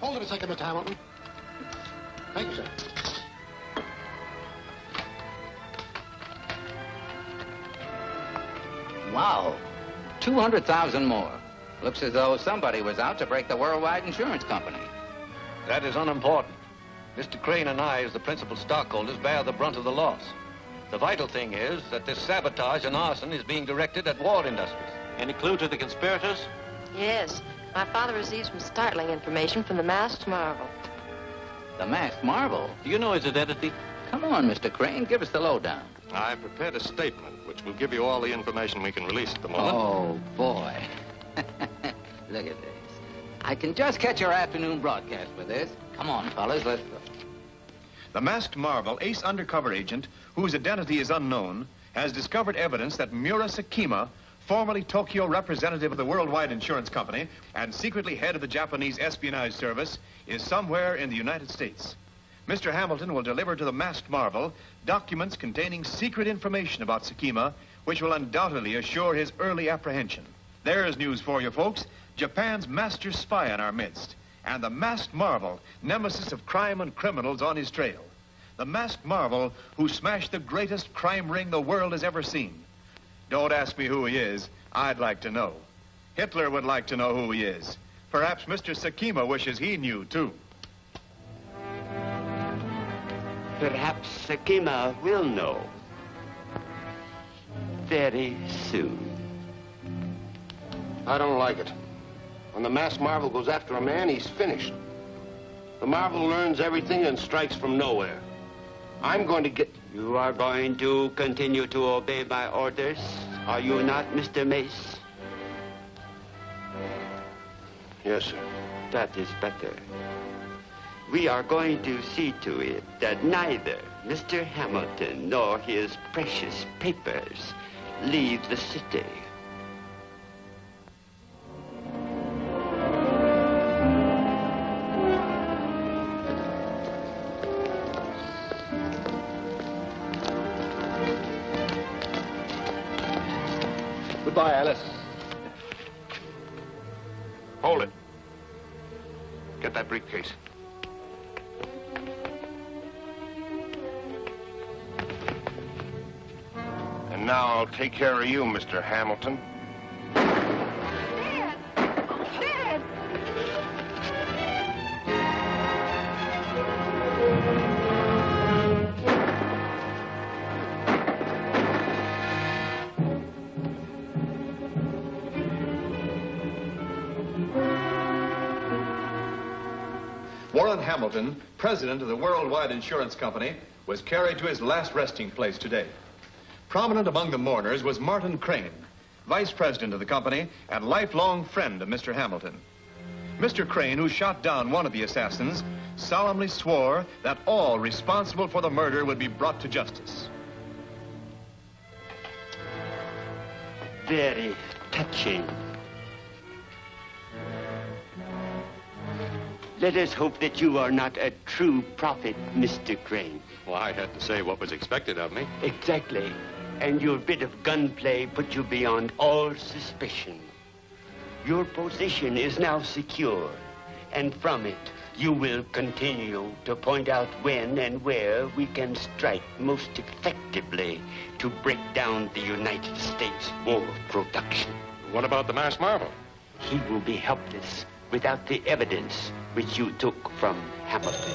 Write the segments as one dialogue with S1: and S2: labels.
S1: Hold it a second, Mr. Hamilton. Thank you, sir.
S2: Wow. 200,000 more. Looks as though somebody was out to break the Worldwide Insurance Company.
S3: That is unimportant. Mr. Crane and I, as the principal stockholders, bear the brunt of the loss. The vital thing is that this sabotage and arson is being directed at Ward Industries.
S4: Any clue to the conspirators?
S5: Yes. My father received some startling information from the Masked Marvel.
S2: The Masked Marvel?
S4: Do you know his identity?
S2: Come on, Mr. Crane, give us the lowdown.
S6: I've prepared a statement which will give you all the information we can release at the moment.
S2: Oh, boy. Look at this. I can just catch your afternoon broadcast with this. Come on, fellas, let's go.
S7: The Masked Marvel, ace undercover agent, whose identity is unknown, has discovered evidence that Mura Sakima, formerly Tokyo representative of the Worldwide Insurance Company and secretly head of the Japanese espionage service, is somewhere in the United States. Mr. Hamilton will deliver to the Masked Marvel documents containing secret information about Sakima, which will undoubtedly assure his early apprehension. There's news for you, folks. Japan's master spy in our midst, and the Masked Marvel, nemesis of crime and criminals on his trail. The Masked Marvel who smashed the greatest crime ring the world has ever seen. Don't ask me who he is. I'd like to know. Hitler would like to know who he is. Perhaps Mr. Sakima wishes he knew, too.
S8: Perhaps Sakima will know. Very soon.
S1: I don't like it. When the Masked Marvel goes after a man, he's finished. The Marvel learns everything and strikes from nowhere. I'm going to get...
S8: You are going to continue to obey my orders, are you not, Mr. Mace?
S1: Yes, sir.
S8: That is better. We are going to see to it that neither Mr. Hamilton nor his precious papers leave the city.
S1: Goodbye, Alice. Hold it. Get that briefcase. And now I'll take care of you, Mr. Hamilton.
S5: Dad! Oh, Dad!
S7: Warren Hamilton, president of the Worldwide Insurance Company, was carried to his last resting place today. Prominent among the mourners was Martin Crane, vice president of the company and lifelong friend of Mr. Hamilton. Mr. Crane, who shot down one of the assassins, solemnly swore that all responsible for the murder would be brought to justice.
S8: Very touching. Let us hope that you are not a true prophet, Mr. Crane.
S6: Well, I had to say what was expected of me.
S8: Exactly. And your bit of gunplay put you beyond all suspicion. Your position is now secure, and from it, you will continue to point out when and where we can strike most effectively to break down the United States war production.
S6: What about the Masked Marvel?
S8: He will be helpless without the evidence which you took from Hamilton.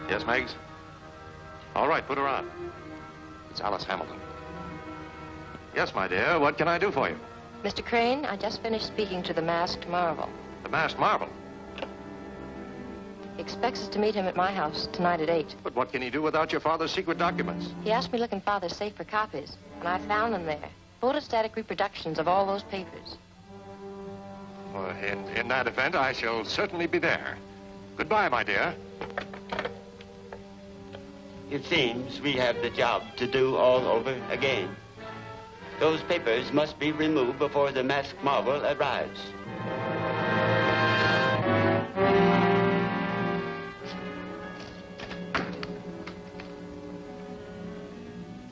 S6: Yes, Meggs? All right, put her on. It's Alice Hamilton. Yes, my dear, what can I do for you?
S5: Mr. Crane, I just finished speaking to the Masked Marvel.
S6: The Masked Marvel?
S5: He expects us to meet him at my house tonight at 8.
S6: But what can he do without your father's secret documents?
S5: He asked me to look in Father's safe for copies, and I found them there. Photostatic reproductions of all those papers.
S6: Well, in that event, I shall certainly be there. Goodbye, my dear.
S8: It seems we have the job to do all over again. Those papers must be removed before the Masked Marvel arrives.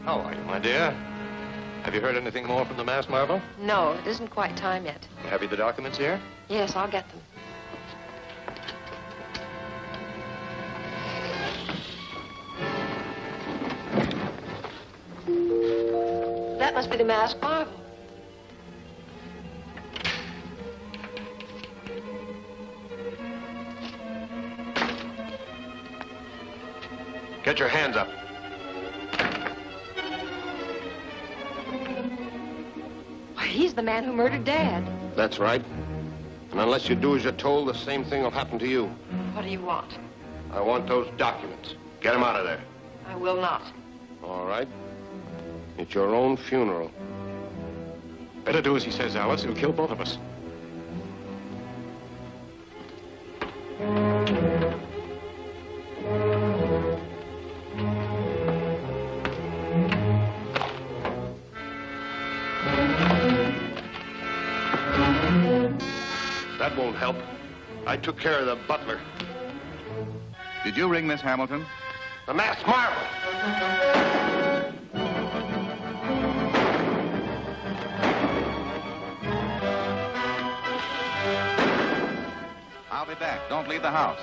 S6: How are you, my dear? Have you heard anything more from the Masked Marvel?
S5: No, it isn't quite time yet.
S6: Have you the documents here?
S5: Yes, I'll get them. That must be the masked marvel.
S6: Get your hands up.
S5: Why, he's the man who murdered Dad.
S1: That's right. And unless you do as you're told, the same thing will happen to you.
S5: What do you want?
S1: I want those documents. Get them out of there.
S5: I will not.
S1: All right. It's your own funeral.
S6: Better do as he says, Alice. He'll kill both of us.
S1: That won't help. I took care of the butler.
S7: Did you ring Miss Hamilton?
S1: The masked marvel!
S7: I'll be back. Don't leave the house.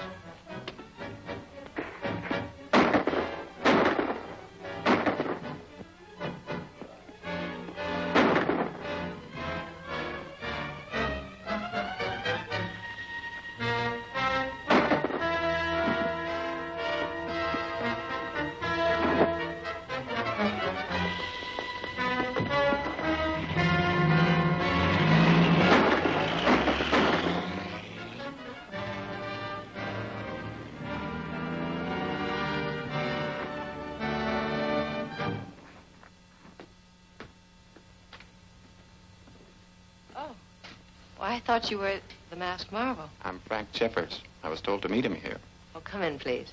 S5: I thought you were the masked marvel.
S9: I'm Frank Jeffers. I was told to meet him here.
S5: Oh, come in, please.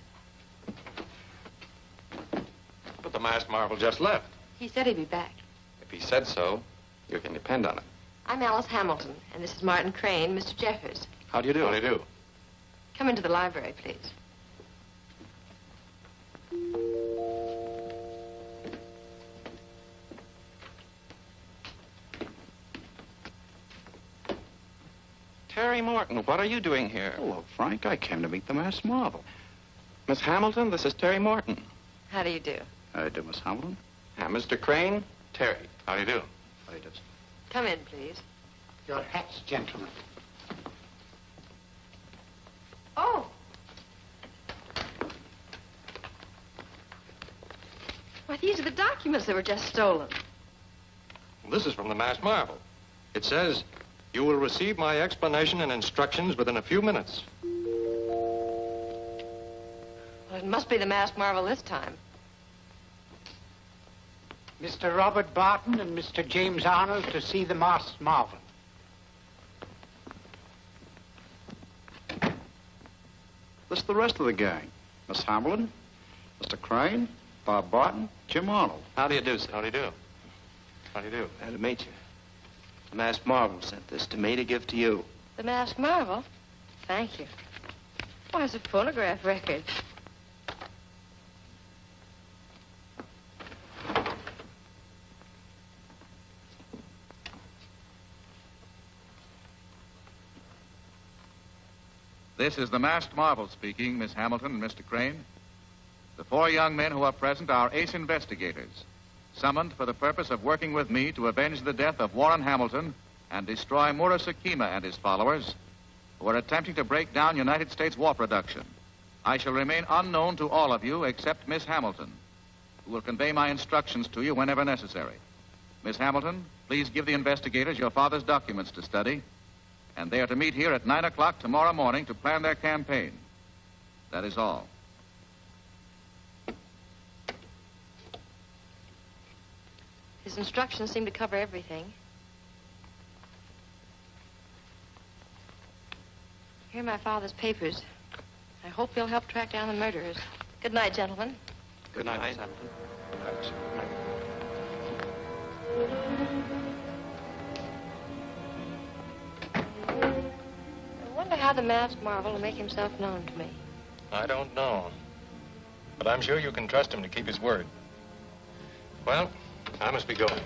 S6: But the masked marvel just left.
S5: He said he'd be back.
S9: If he said so, you can depend on it.
S5: I'm Alice Hamilton, and this is Martin Crane, Mr. Jeffers.
S9: How do you do?
S6: How do you do?
S5: Come into the library, please.
S9: Terry Morton, what are you doing here?
S10: Hello, Frank. I came to meet the masked marvel.
S9: Miss Hamilton, this is Terry Morton.
S5: How do you do?
S10: How do you do, Miss Hamilton?
S9: Mr. Crane, Terry.
S6: How do you do?
S10: How do you do?
S5: Come in, please.
S8: Your hats, gentlemen.
S5: Oh! Why, these are the documents that were just stolen.
S6: This is from the masked marvel. It says, you will receive my explanation and instructions within a few minutes.
S5: Well, it must be the masked marvel this time.
S8: Mr. Robert Barton and Mr. James Arnold to see the masked marvel.
S10: This is the rest of the gang. Miss Hamilton, Mr. Crane, Bob Barton, Jim Arnold.
S9: How do you do, sir?
S6: How do you do? How do you do?
S11: Glad to meet you. The masked marvel sent this to me to give to you.
S5: The masked marvel? Thank you. Why, it's a phonograph record.
S7: This is the masked marvel speaking, Miss Hamilton and Mr. Crane. The four young men who are present are ace investigators, summoned for the purpose of working with me to avenge the death of Warren Hamilton and destroy Murasakima and his followers, who are attempting to break down United States war production. I shall remain unknown to all of you except Miss Hamilton, who will convey my instructions to you whenever necessary. Miss Hamilton, please give the investigators your father's documents to study, and they are to meet here at 9 o'clock tomorrow morning to plan their campaign. That is all.
S5: His instructions seem to cover everything. Here are my father's papers. I hope they'll help track down the murderers. Good night, gentlemen.
S9: Good night, Miss Hamilton.
S5: I wonder how the masked marvel will make himself known to me.
S6: I don't know. But I'm sure you can trust him to keep his word. Well, I must be going.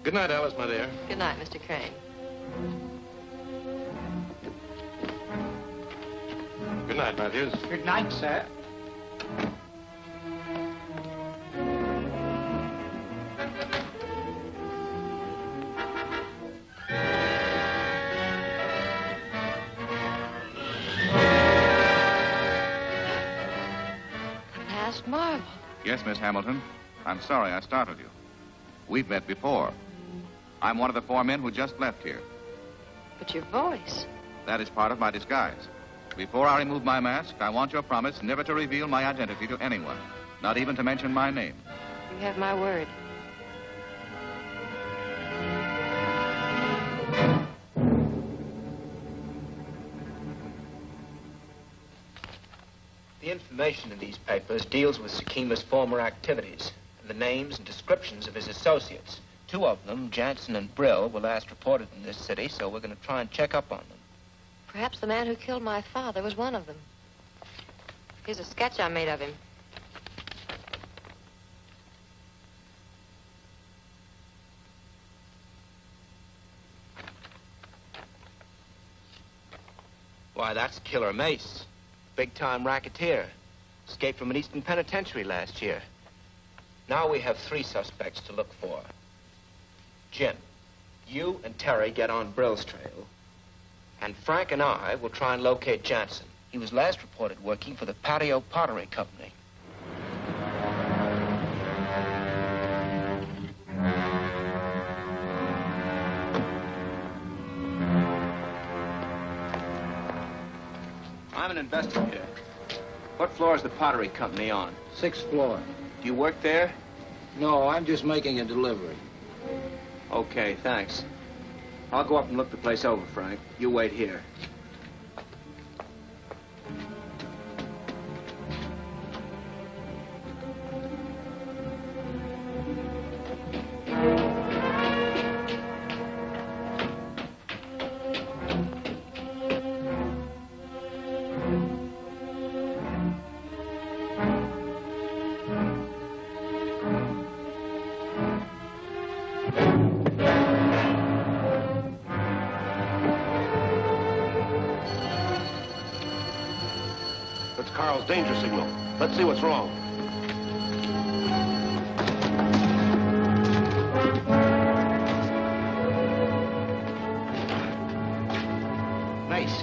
S6: Good night, Alice, my dear.
S5: Good night, Mr. Crane.
S6: Good night, Matthews.
S10: Good night, sir.
S5: Masked Marvel.
S12: Yes, Miss Hamilton. I'm sorry I startled you. We've met before. I'm one of the 4 men who just left here.
S5: But your voice.
S12: That is part of my disguise. Before I remove my mask, I want your promise never to reveal my identity to anyone, not even to mention my name.
S5: You have my word.
S11: The information in these papers deals with Sekima's former activities and the names and descriptions of his associates. 2 of them, Jansen and Brill, were last reported in this city, so we're going to try and check up on them.
S5: Perhaps the man who killed my father was one of them. Here's a sketch I made of him.
S11: Why, that's Killer Mace. Big-time racketeer. Escaped from an Eastern penitentiary last year. Now we have 3 suspects to look for. Jim, you and Terry get on Brill's trail. And Frank and I will try and locate Jansen. He was last reported working for the Patio Pottery Company. I'm an investigator. What floor is the Pottery Company on?
S2: 6th floor.
S11: Do you work there?
S2: No, I'm just making a delivery.
S11: Okay, thanks. I'll go up and look the place over, Frank. You wait here.
S1: That's Carl's danger signal. Let's see what's wrong.
S11: Mace.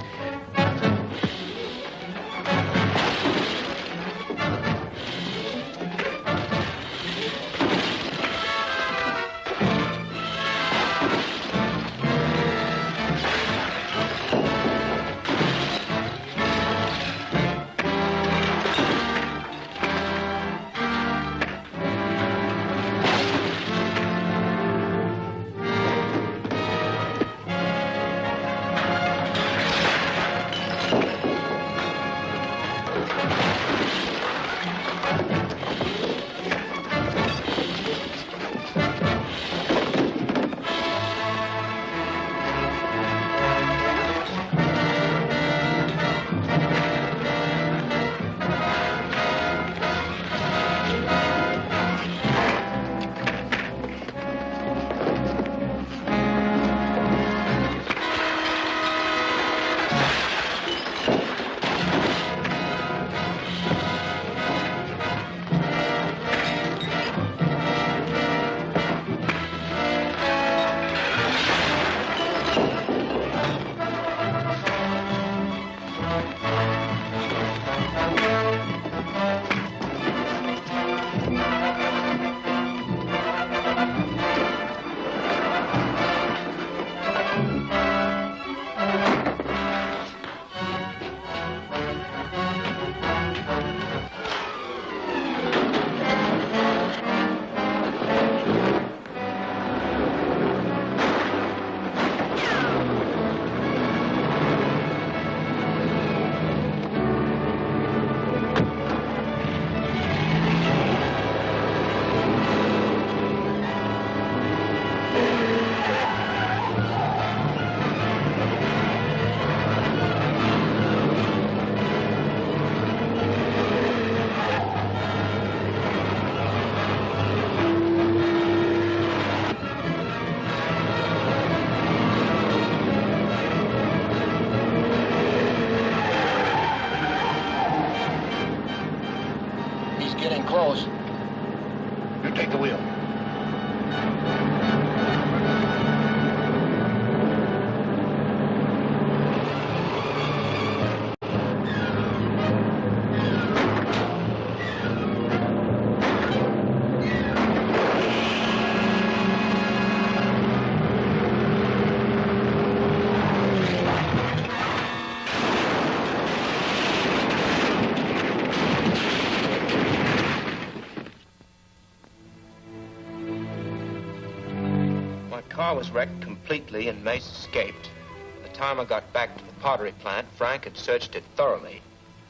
S11: car was wrecked completely and Mace escaped. By the time I got back to the pottery plant, Frank had searched it thoroughly.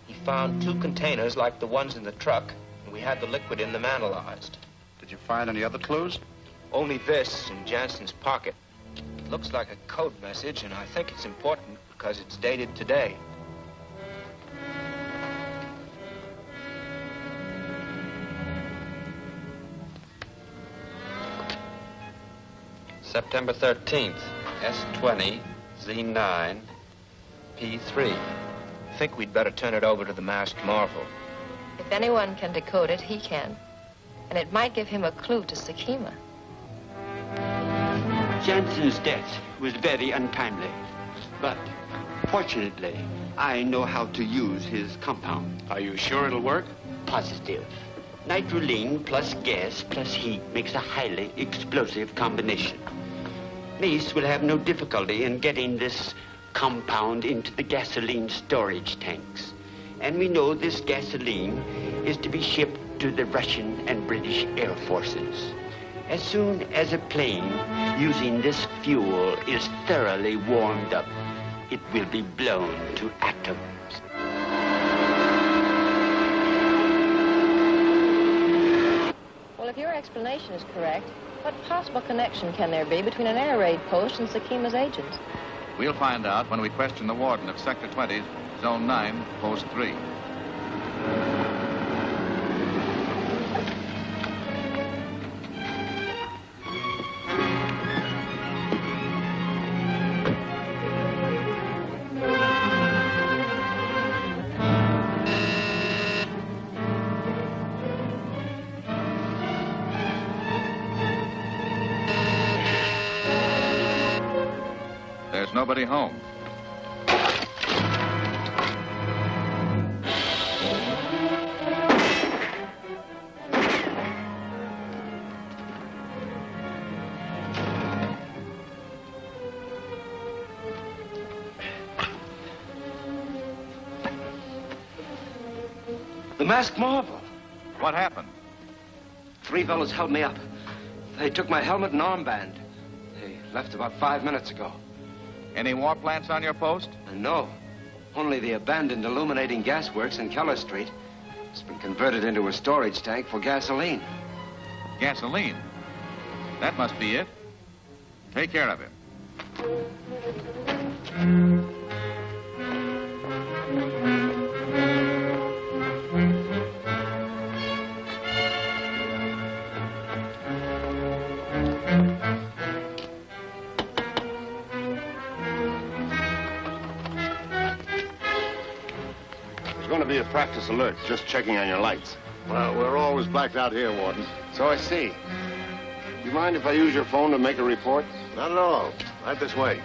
S11: He found 2 containers like the ones in the truck, and we had the liquid in them analyzed.
S10: Did you find any other clues?
S11: Only this in Jansen's pocket. It looks like a code message, and I think it's important because it's dated today.
S9: September 13th, S20, Z9, P3.
S11: I think we'd better turn it over to the Masked Marvel.
S5: If anyone can decode it, he can. And it might give him a clue to Sakima.
S8: Jansen's death was very untimely. But fortunately, I know how to use his compound.
S6: Are you sure it'll work?
S8: Positive. Nitroline plus gas plus heat makes a highly explosive combination. Mace will have no difficulty in getting this compound into the gasoline storage tanks. And we know this gasoline is to be shipped to the Russian and British Air Forces. As soon as a plane using this fuel is thoroughly warmed up, it will be blown to atoms.
S5: Well, if your explanation is correct, what possible connection can there be between an air raid post and Sakima's agents?
S12: We'll find out when we question the warden of Sector 20, Zone 9, Post 3. There's nobody home.
S1: The Masked Marvel.
S12: What happened?
S1: 3 fellows held me up. They took my helmet and armband. They left about 5 minutes ago.
S12: Any war plants on your post?
S1: No. Only the abandoned illuminating gas works in Keller Street. It's been converted into a storage tank for gasoline.
S12: Gasoline? That must be it. Take care of it.
S1: There's going to be a practice alert, just checking on your lights.
S10: Well, we're always blacked out here, Warden.
S1: So I see. Do you mind if I use your phone to make a report?
S10: Not at all. Right this way.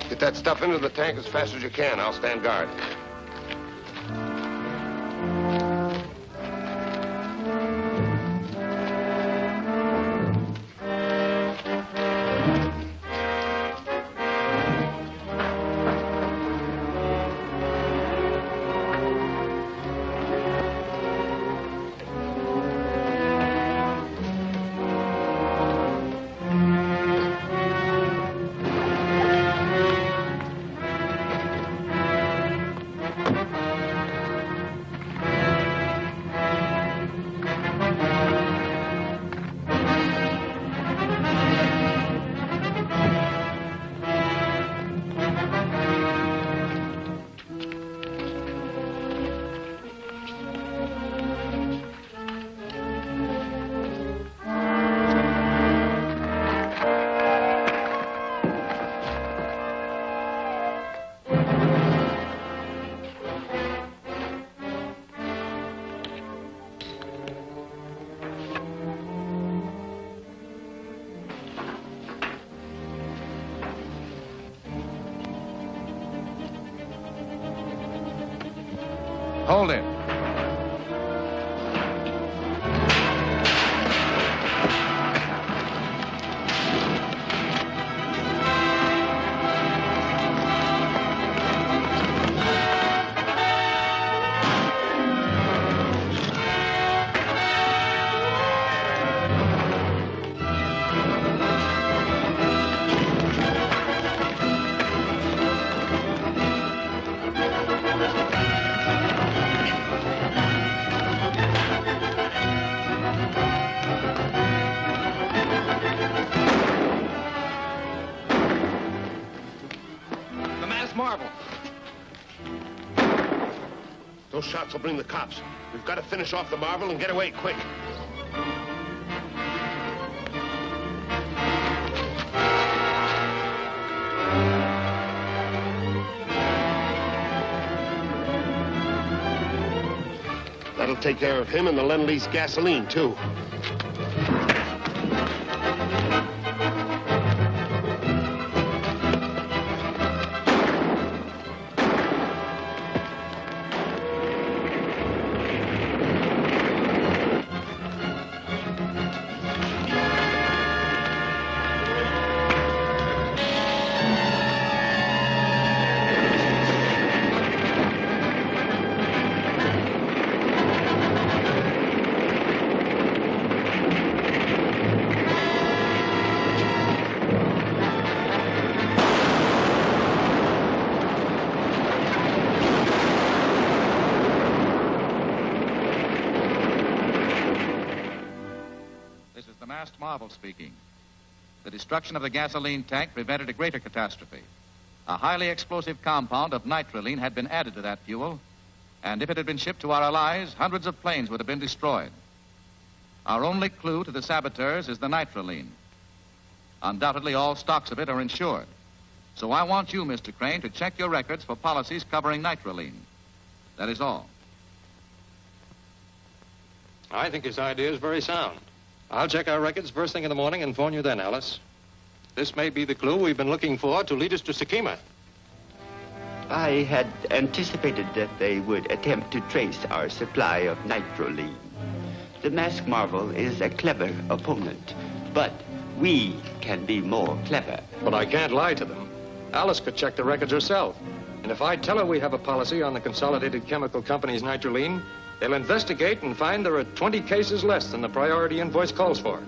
S1: Get that stuff into the tank as fast as you can. I'll stand guard.
S12: Hold it.
S3: Marvel.
S1: Those shots will bring the cops. We've got to finish off the Marvel and get away quick. That'll take care of him and the Lend-Lease gasoline, too.
S12: Marvel speaking. The destruction of the gasoline tank prevented a greater catastrophe. A highly explosive compound of nitroline had been added to that fuel, and if it had been shipped to our allies, hundreds of planes would have been destroyed. Our only clue to the saboteurs is the nitroline. Undoubtedly, all stocks of it are insured. So I want you, Mr. Crane, to check your records for policies covering nitroline. That is all.
S3: I think his idea is very sound. I'll check our records first thing in the morning and phone you then, Alice. This may be the clue we've been looking for to lead us to Sakima.
S8: I had anticipated that they would attempt to trace our supply of nitroline. The Masked Marvel is a clever opponent, but we can be more clever.
S3: But I can't lie to them. Alice could check the records herself. And if I tell her we have a policy on the Consolidated Chemical Company's nitroline, they'll investigate and find there are 20 cases less than the priority invoice calls for.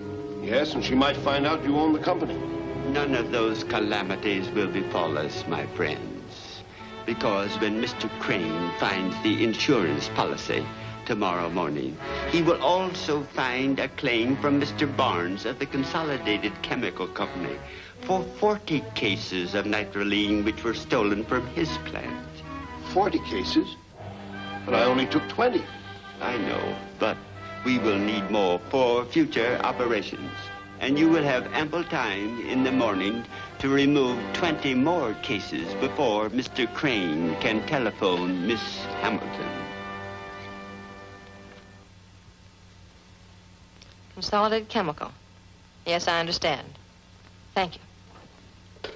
S1: Yes, and she might find out you own the company.
S8: None of those calamities will befall us, my friends. Because when Mr. Crane finds the insurance policy tomorrow morning, he will also find a claim from Mr. Barnes of the Consolidated Chemical Company for 40 cases of nitroline which were stolen from his plant.
S1: 40 cases? But I only took 20.
S8: I know, but we will need more for future operations. And you will have ample time in the morning to remove 20 more cases before Mr. Crane can telephone Miss Hamilton.
S5: Consolidated Chemical. Yes, I understand. Thank you.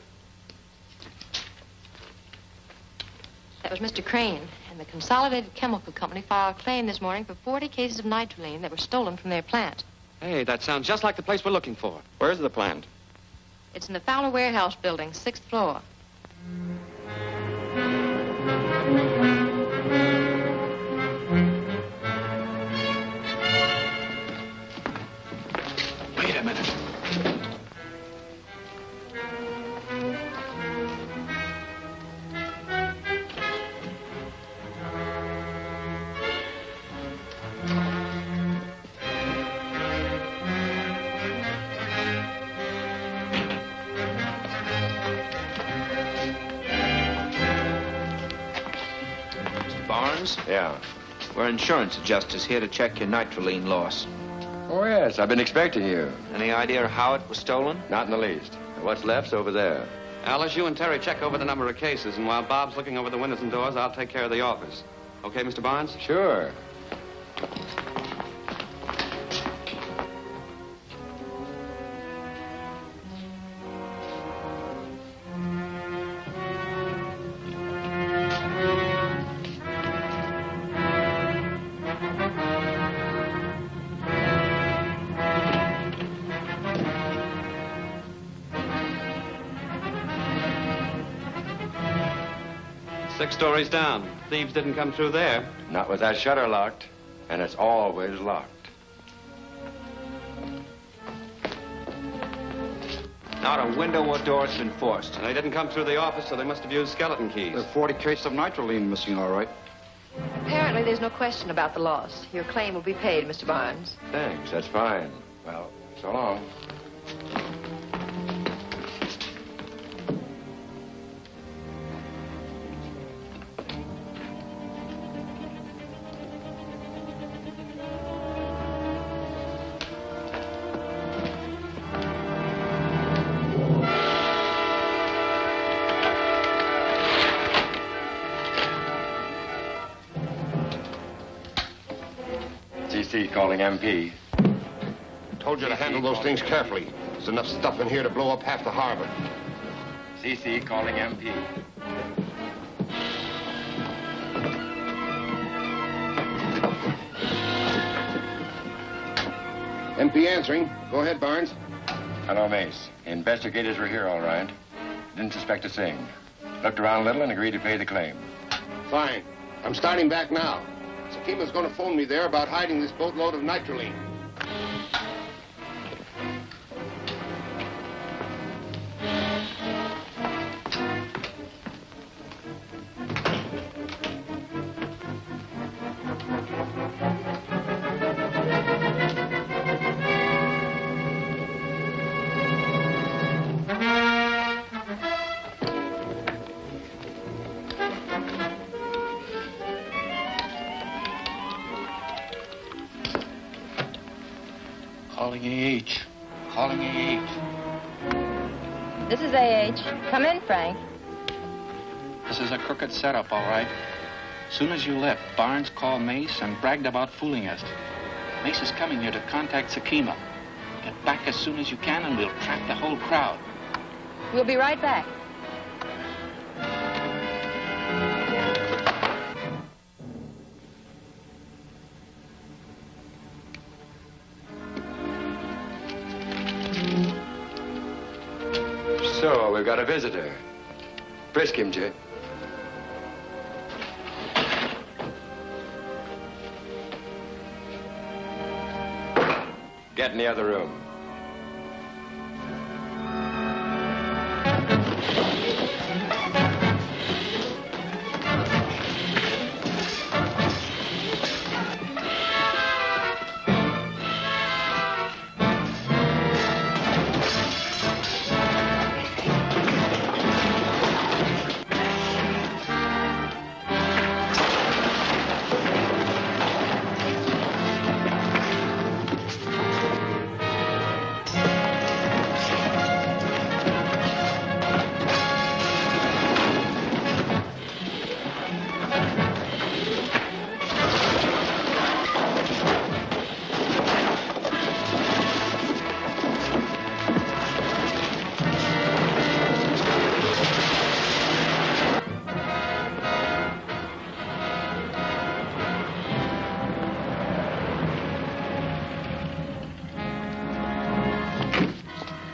S5: That was Mr. Crane. And the Consolidated Chemical Company filed a claim this morning for 40 cases of nitroline that were stolen from their plant.
S9: Hey, that sounds just like the place we're looking for. Where's the plant?
S5: It's in the Fowler Warehouse building, 6th floor.
S3: Wait a minute.
S11: Yeah. We're insurance adjusters here to check your nitroline loss.
S13: Oh, yes. I've been expecting you.
S11: Any idea how it was stolen?
S13: Not in the least. What's left's over there.
S6: Alice, you and Terry check over the number of cases, and while Bob's looking over the windows and doors, I'll take care of the office. Okay, Mr. Barnes?
S13: Sure.
S3: 6 stories down. Thieves didn't come through there.
S13: Not with that shutter locked, and it's always locked.
S10: Not a window or door has been forced.
S3: And they didn't come through the office, so they must have used skeleton keys.
S10: There are 40 cases of nitroline missing, all right.
S5: Apparently, there's no question about the loss. Your claim will be paid, Mr. Barnes.
S13: Thanks, that's fine. Well, so long. CC calling MP.
S1: Told you to handle those things carefully. There's enough stuff in here to blow up half the harbor.
S13: CC calling MP.
S1: MP answering. Go ahead, Barnes.
S13: Hello, Mace. Investigators were here, all right. Didn't suspect a thing. Looked around a little and agreed to pay the claim.
S1: Fine. I'm starting back now. Sakima's going to phone me there about hiding this boatload of nitroline.
S10: Calling AH. Calling AH.
S14: This is AH. Come in, Frank.
S10: This is a crooked setup, all right. Soon as you left, Barnes called Mace and bragged about fooling us. Mace is coming here to contact Sakima. Get back as soon as you can and we'll trap the whole crowd.
S14: We'll be right back.
S13: So, we've got a visitor. Frisk him, Jay. Get in the other room.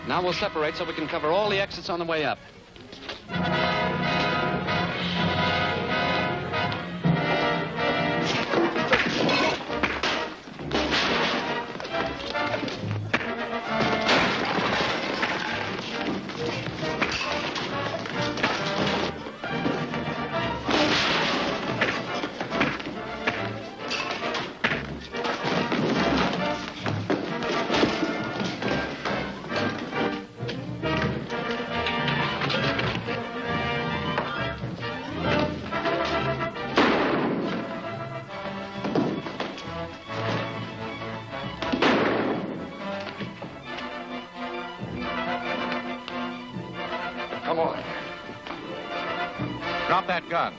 S3: Now we'll separate so we can cover all the exits on the way up.
S13: Come on.
S12: Drop that gun.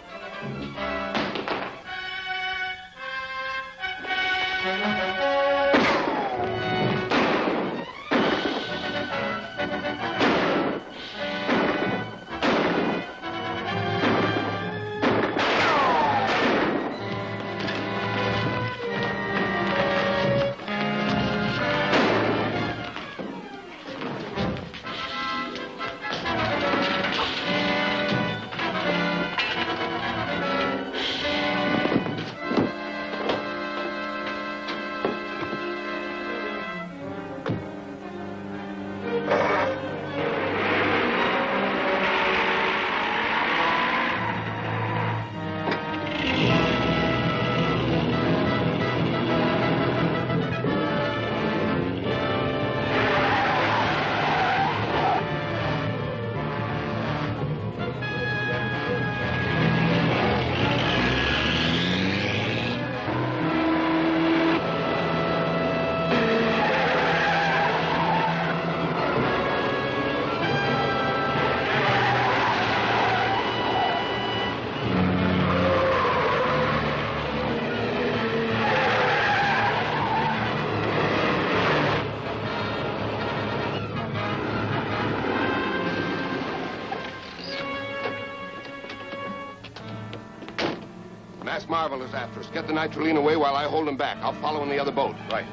S1: Marvel is after us. Get the nitroline away while I hold him back. I'll follow in the other boat.
S13: Right.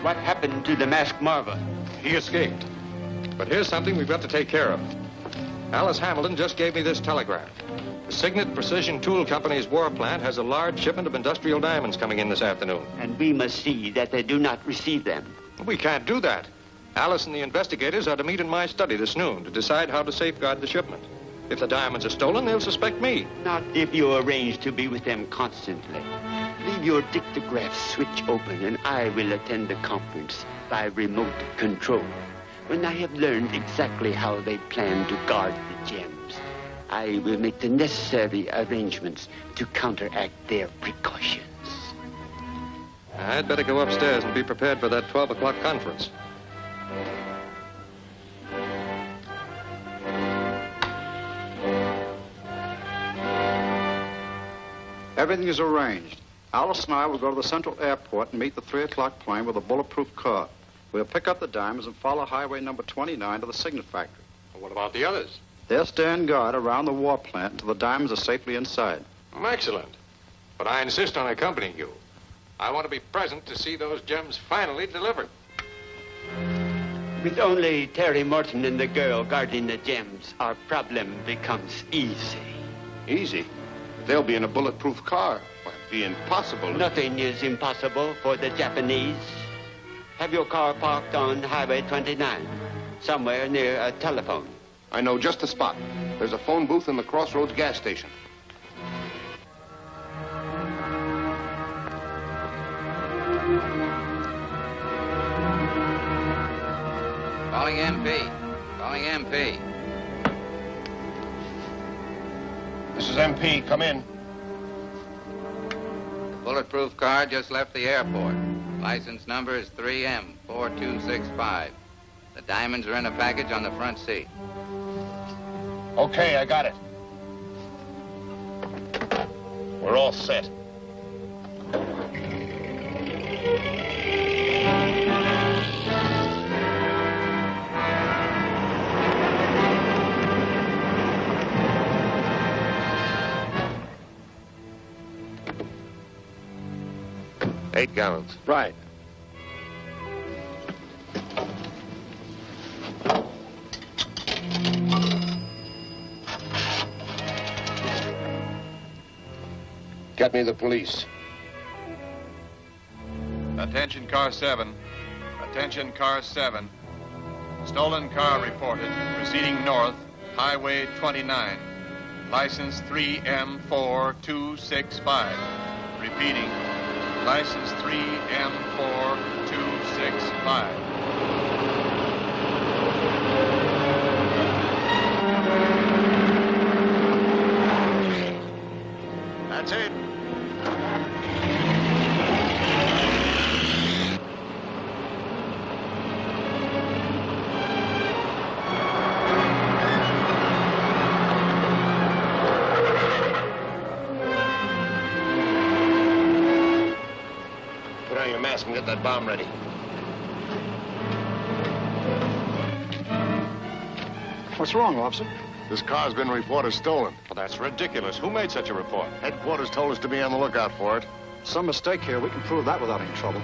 S8: What happened to the Masked Marvel?
S3: He escaped. But here's something we've got to take care of. Alice Hamilton just gave me this telegram. The Signet Precision Tool Company's war plant has a large shipment of industrial diamonds coming in this afternoon.
S8: And we must see that they do not receive them.
S3: We can't do that. Alice and the investigators are to meet in my study this noon to decide how to safeguard the shipment. If the diamonds are stolen, they'll suspect me.
S8: Not if you arrange to be with them constantly. Leave your dictograph switch open and I will attend the conference by remote control. When I have learned exactly how they plan to guard the gems, I will make the necessary arrangements to counteract their precautions.
S3: I'd better go upstairs and be prepared for that 12 o'clock conference.
S15: Everything is arranged. Alice and I will go to the Central Airport and meet the 3 o'clock plane with a bulletproof car. We'll pick up the diamonds and follow highway number 29 to the Signet factory.
S3: What about the others?
S15: They'll stand guard around the war plant until the diamonds are safely inside.
S3: Excellent. But I insist on accompanying you. I want to be present to see those gems finally delivered.
S8: With only Terry Morton and the girl guarding the gems, our problem becomes easy.
S1: Easy? They'll be in a bulletproof car. Well, it'd be impossible.
S8: Nothing is impossible for the Japanese. Have your car parked on Highway 29, somewhere near a telephone.
S1: I know just the spot. There's a phone booth in the Crossroads gas station.
S2: Calling MP. Calling MP.
S1: This is MP. Come in.
S2: Bulletproof car just left the airport. License number is 3M4265. The diamonds are in a package on the front seat.
S1: Okay, I got it. We're all set.
S6: Eight gallons.
S1: Right. Get me the police.
S7: Attention, car 7. Attention, car 7. Stolen car reported, proceeding north, Highway 29. License 3M4265. Repeating, license 3M4265. That's it.
S1: Put on your mask and get that bomb ready.
S15: What's wrong, officer?
S6: This car's been reported stolen.
S3: Well, that's ridiculous. Who made such a report?
S6: Headquarters told us to be on the lookout for it.
S15: Some mistake here. We can prove that without any trouble.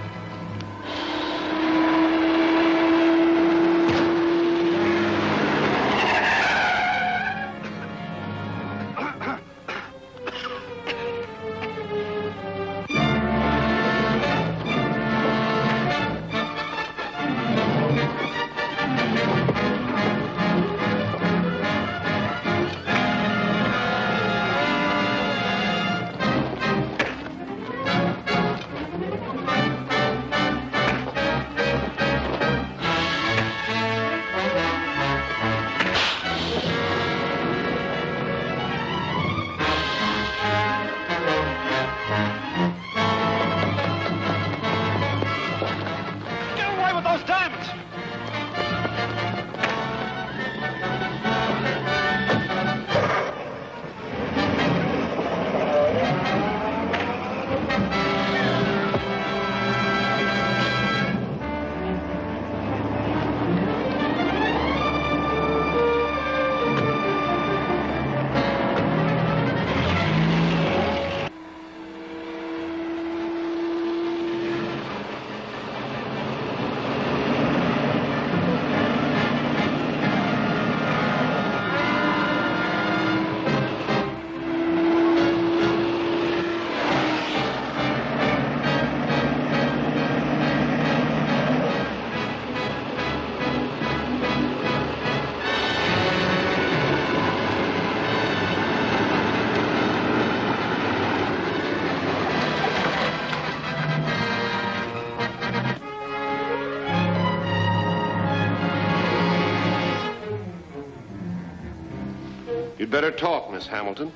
S1: You'd better talk, Miss Hamilton.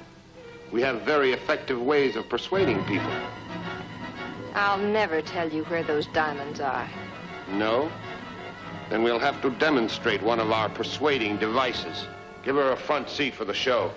S1: We have very effective ways of persuading people.
S14: I'll never tell you where those diamonds are.
S1: No? Then we'll have to demonstrate one of our persuading devices. Give her a front seat for the show.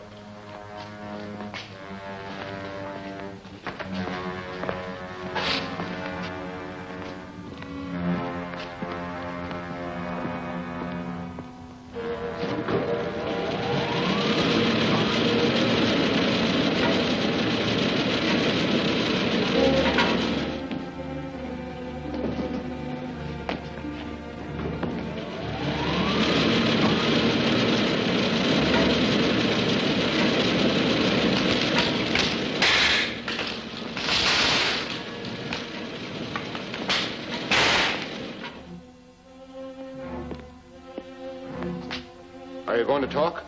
S1: Are you going to talk?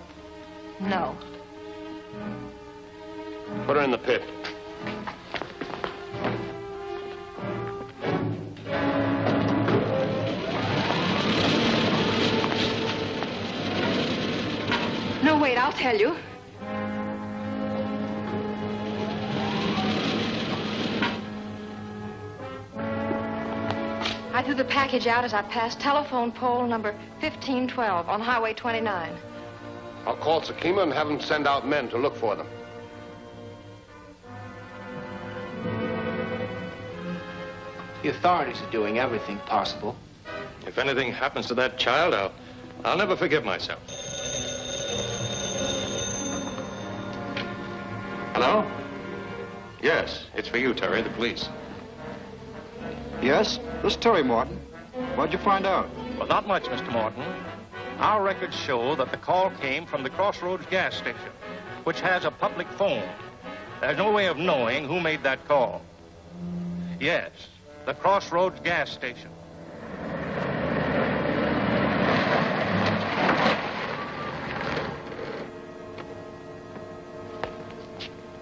S14: No.
S1: Put her in the pit.
S14: No, wait, I'll tell you.
S5: I threw the package out as I passed telephone pole number 1512 on Highway 29.
S1: I'll call Sakima and have him send out men to look for them.
S11: The authorities are doing everything possible.
S3: If anything happens to that child, I'll never forgive myself. Hello? Yes, it's for you, Terry, the police.
S15: Yes, this is Terry Martin. What'd you find out?
S6: Well, not much, Mr. Morton. Our records show that the call came from the Crossroads gas station, which has a public phone. There's no way of knowing who made that call. Yes, the Crossroads gas station.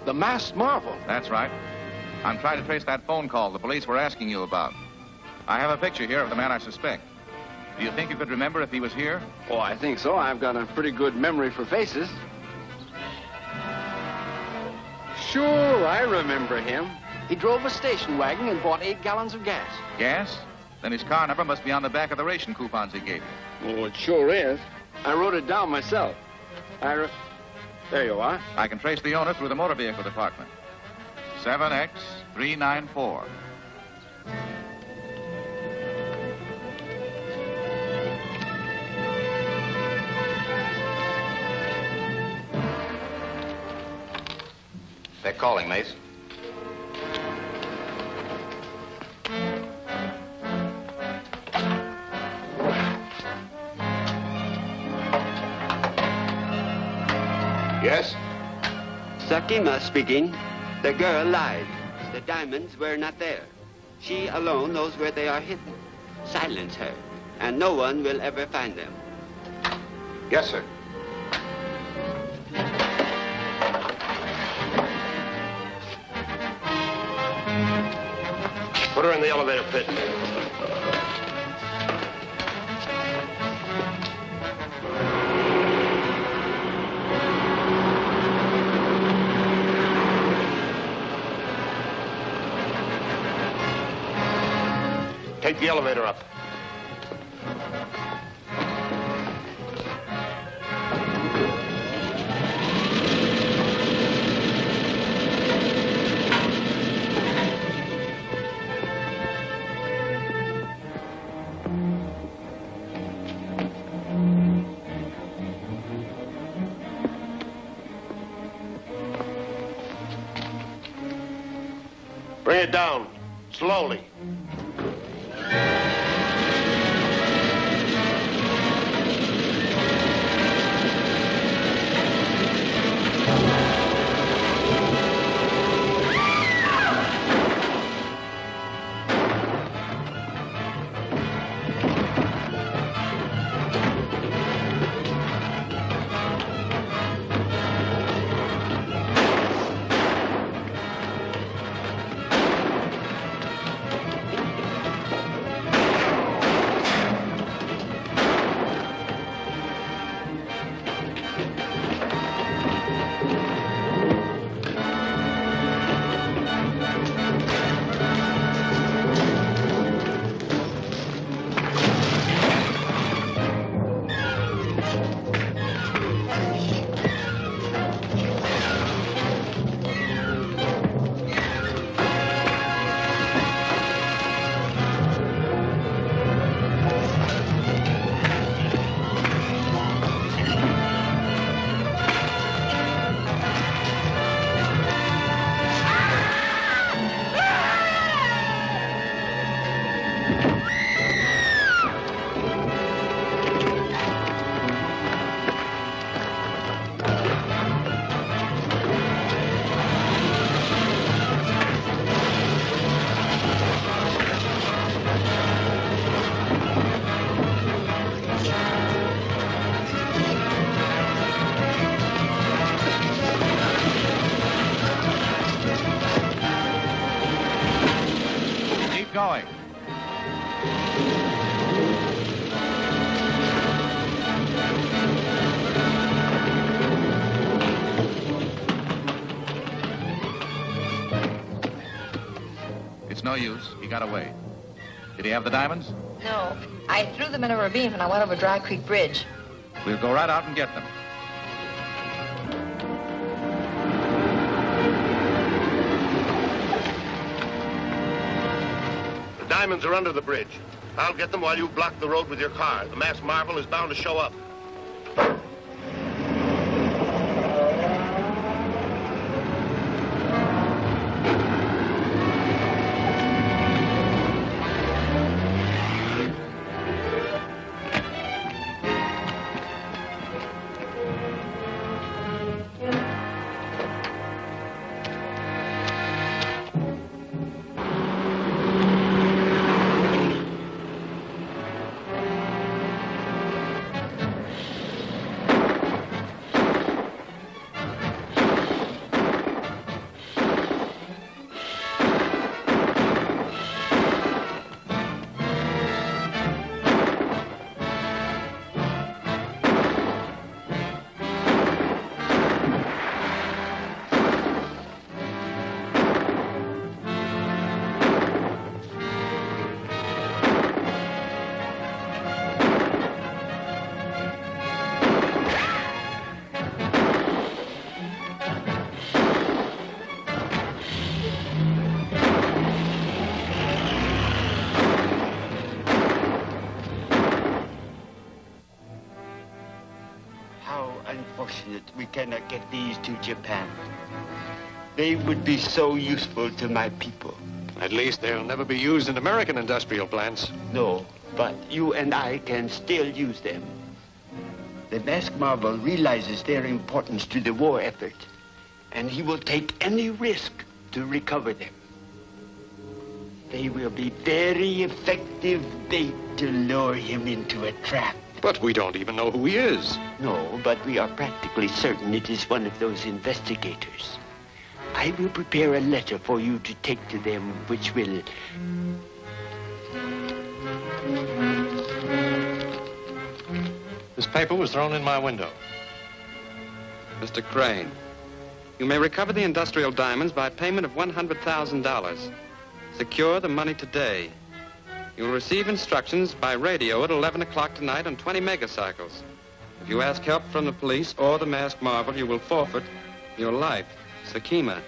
S1: The Masked Marvel.
S12: That's right. I'm trying to trace that phone call the police were asking you about. I have a picture here of the man I suspect. Do you think you could remember if he was here?
S16: Oh, I think so. I've got a pretty good memory for faces. Sure, I remember him. He drove a station wagon and bought 8 gallons of gas.
S12: Gas? Then his car number must be on the back of the ration coupons he gave you.
S16: Oh, it sure is. I wrote it down myself. There you are.
S12: I can trace the owner through the motor vehicle department. 7X394.
S2: They're calling, Mace.
S1: Yes?
S8: Sakima speaking. The girl lied. The diamonds were not there. She alone knows where they are hidden. Silence her, and no one will ever find them.
S1: Yes, sir. Put her in the elevator pit. Take the elevator up. Bring it down, slowly.
S12: Going. It's no use. He got away. Did he have the diamonds?
S14: No. I threw them in a ravine when I went over Dry Creek Bridge.
S12: We'll go right out and get them.
S1: The diamonds are under the bridge. I'll get them while you block the road with your car. The masked marvel is bound to show up.
S8: Unfortunate we cannot get these to Japan. They would be so useful to my people.
S3: At least they'll never be used in American industrial plants.
S8: No, but you and I can still use them. The masked marvel realizes their importance to the war effort, and he will take any risk to recover them. They will be very effective bait to lure him into a trap.
S3: But we don't even know who he is.
S8: No, but we are practically certain it is one of those investigators. I will prepare a letter for you to take to them, which will...
S3: This paper was thrown in my window.
S17: Mr. Crane, you may recover the industrial diamonds by payment of $100,000. Secure the money today. You will receive instructions by radio at 11 o'clock tonight on 20 megacycles. If you ask help from the police or the masked marvel, you will forfeit your life. Sakima,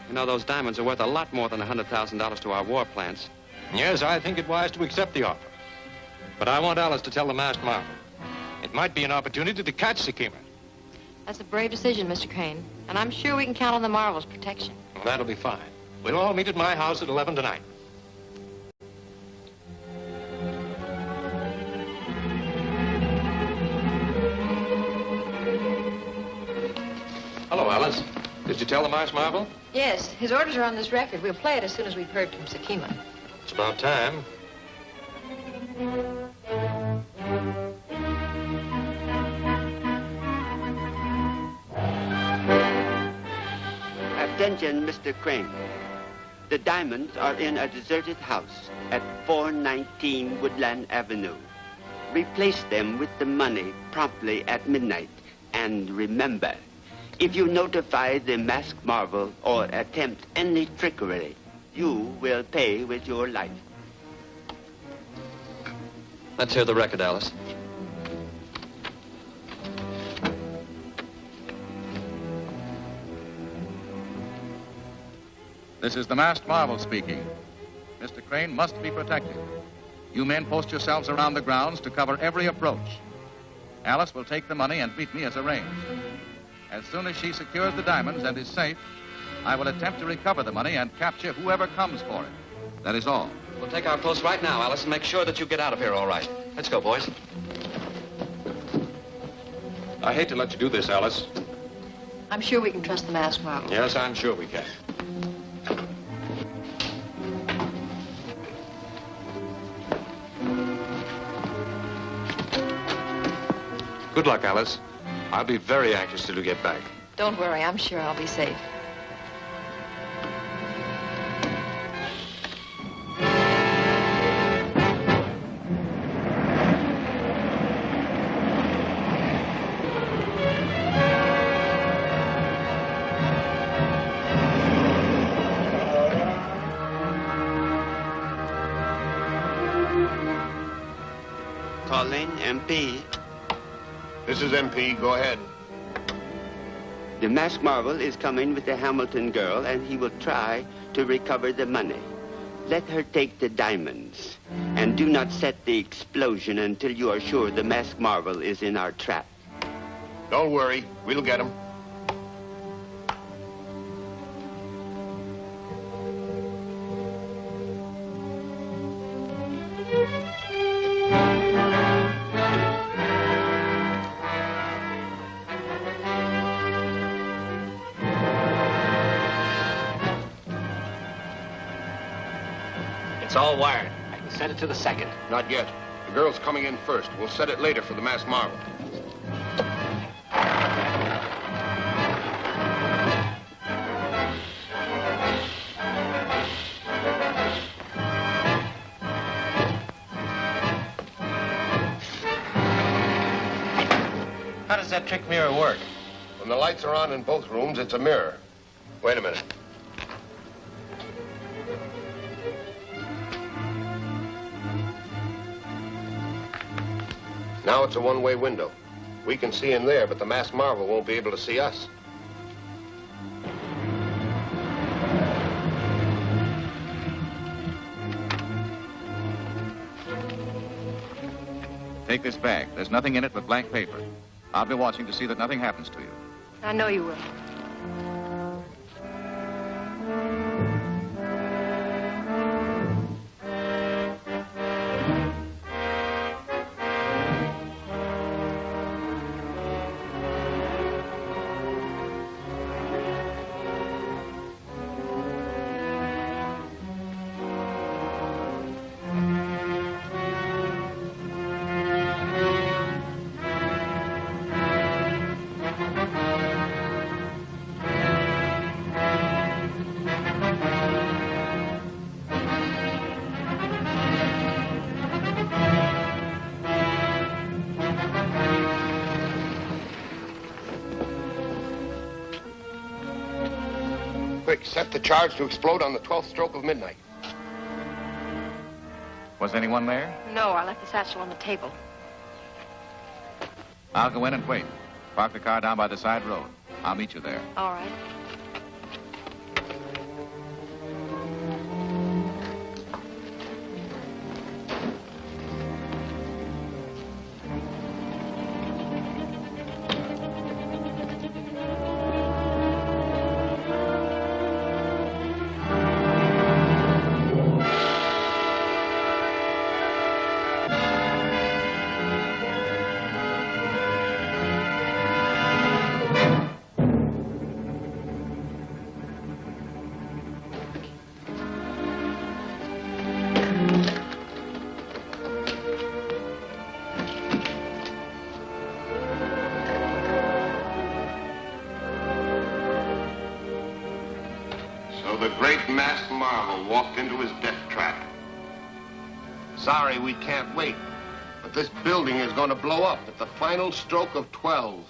S17: you know those diamonds are worth a lot more than $100,000 to our war plants.
S3: Yes, I think it wise to accept the offer. But I want Alice to tell the masked marvel. It might be an opportunity to catch Sakima.
S5: That's a brave decision, Mr. Crane. And I'm sure we can count on the Marvel's protection.
S3: Well, that'll be fine. We'll all meet at my house at 11 tonight. Hello, Alice. Did you tell the masked marvel?
S5: Yes, his orders are on this record. We'll play it as soon as we've heard from Sakima.
S3: It's about time.
S8: Attention, Mr. Crane. The diamonds are in a deserted house at 419 Woodland Avenue. Replace them with the money promptly at midnight. And remember, if you notify the masked marvel or attempt any trickery, you will pay with your life.
S17: Let's hear the record, Alice.
S12: This is the masked marvel speaking. Mr. Crane must be protected. You men post yourselves around the grounds to cover every approach. Alice will take the money and meet me as arranged. As soon as she secures the diamonds and is safe, I will attempt to recover the money and capture whoever comes for it. That is all.
S17: We'll take our post right now, Alice, and make sure that you get out of here all right. Let's go, boys.
S3: I hate to let you do this, Alice.
S5: I'm sure we can trust the masked marvel.
S3: Yes, I'm sure we can. Good luck, Alice. I'll be very anxious till you get back.
S5: Don't worry, I'm sure I'll be safe.
S8: calling, MP.
S1: This is MP. Go ahead.
S8: The masked marvel is coming with the Hamilton girl, and he will try to recover the money. Let her take the diamonds, and do not set the explosion until you are sure the masked marvel is in our trap.
S1: Don't worry. We'll get him.
S16: It's all wired. I can set it to the second.
S1: Not yet. The girl's coming in first. We'll set it later for the masked marvel.
S16: How does that trick mirror work?
S1: When the lights are on in both rooms, it's a mirror. Wait a minute. Now it's a one-way window. We can see in there, but the masked marvel won't be able to see us.
S12: Take this bag. There's nothing in it but blank paper. I'll be watching to see that nothing happens to you.
S5: I know you will.
S1: Quick, set the charge to explode on the 12th stroke of midnight.
S12: Was anyone there?
S5: No, I left the satchel on the table.
S12: I'll go in and wait. Park the car down by the side road. I'll meet you there.
S5: All right.
S1: So the great masked marvel walked into his death trap. Sorry we can't wait, but this building is going to blow up at the final stroke of 12.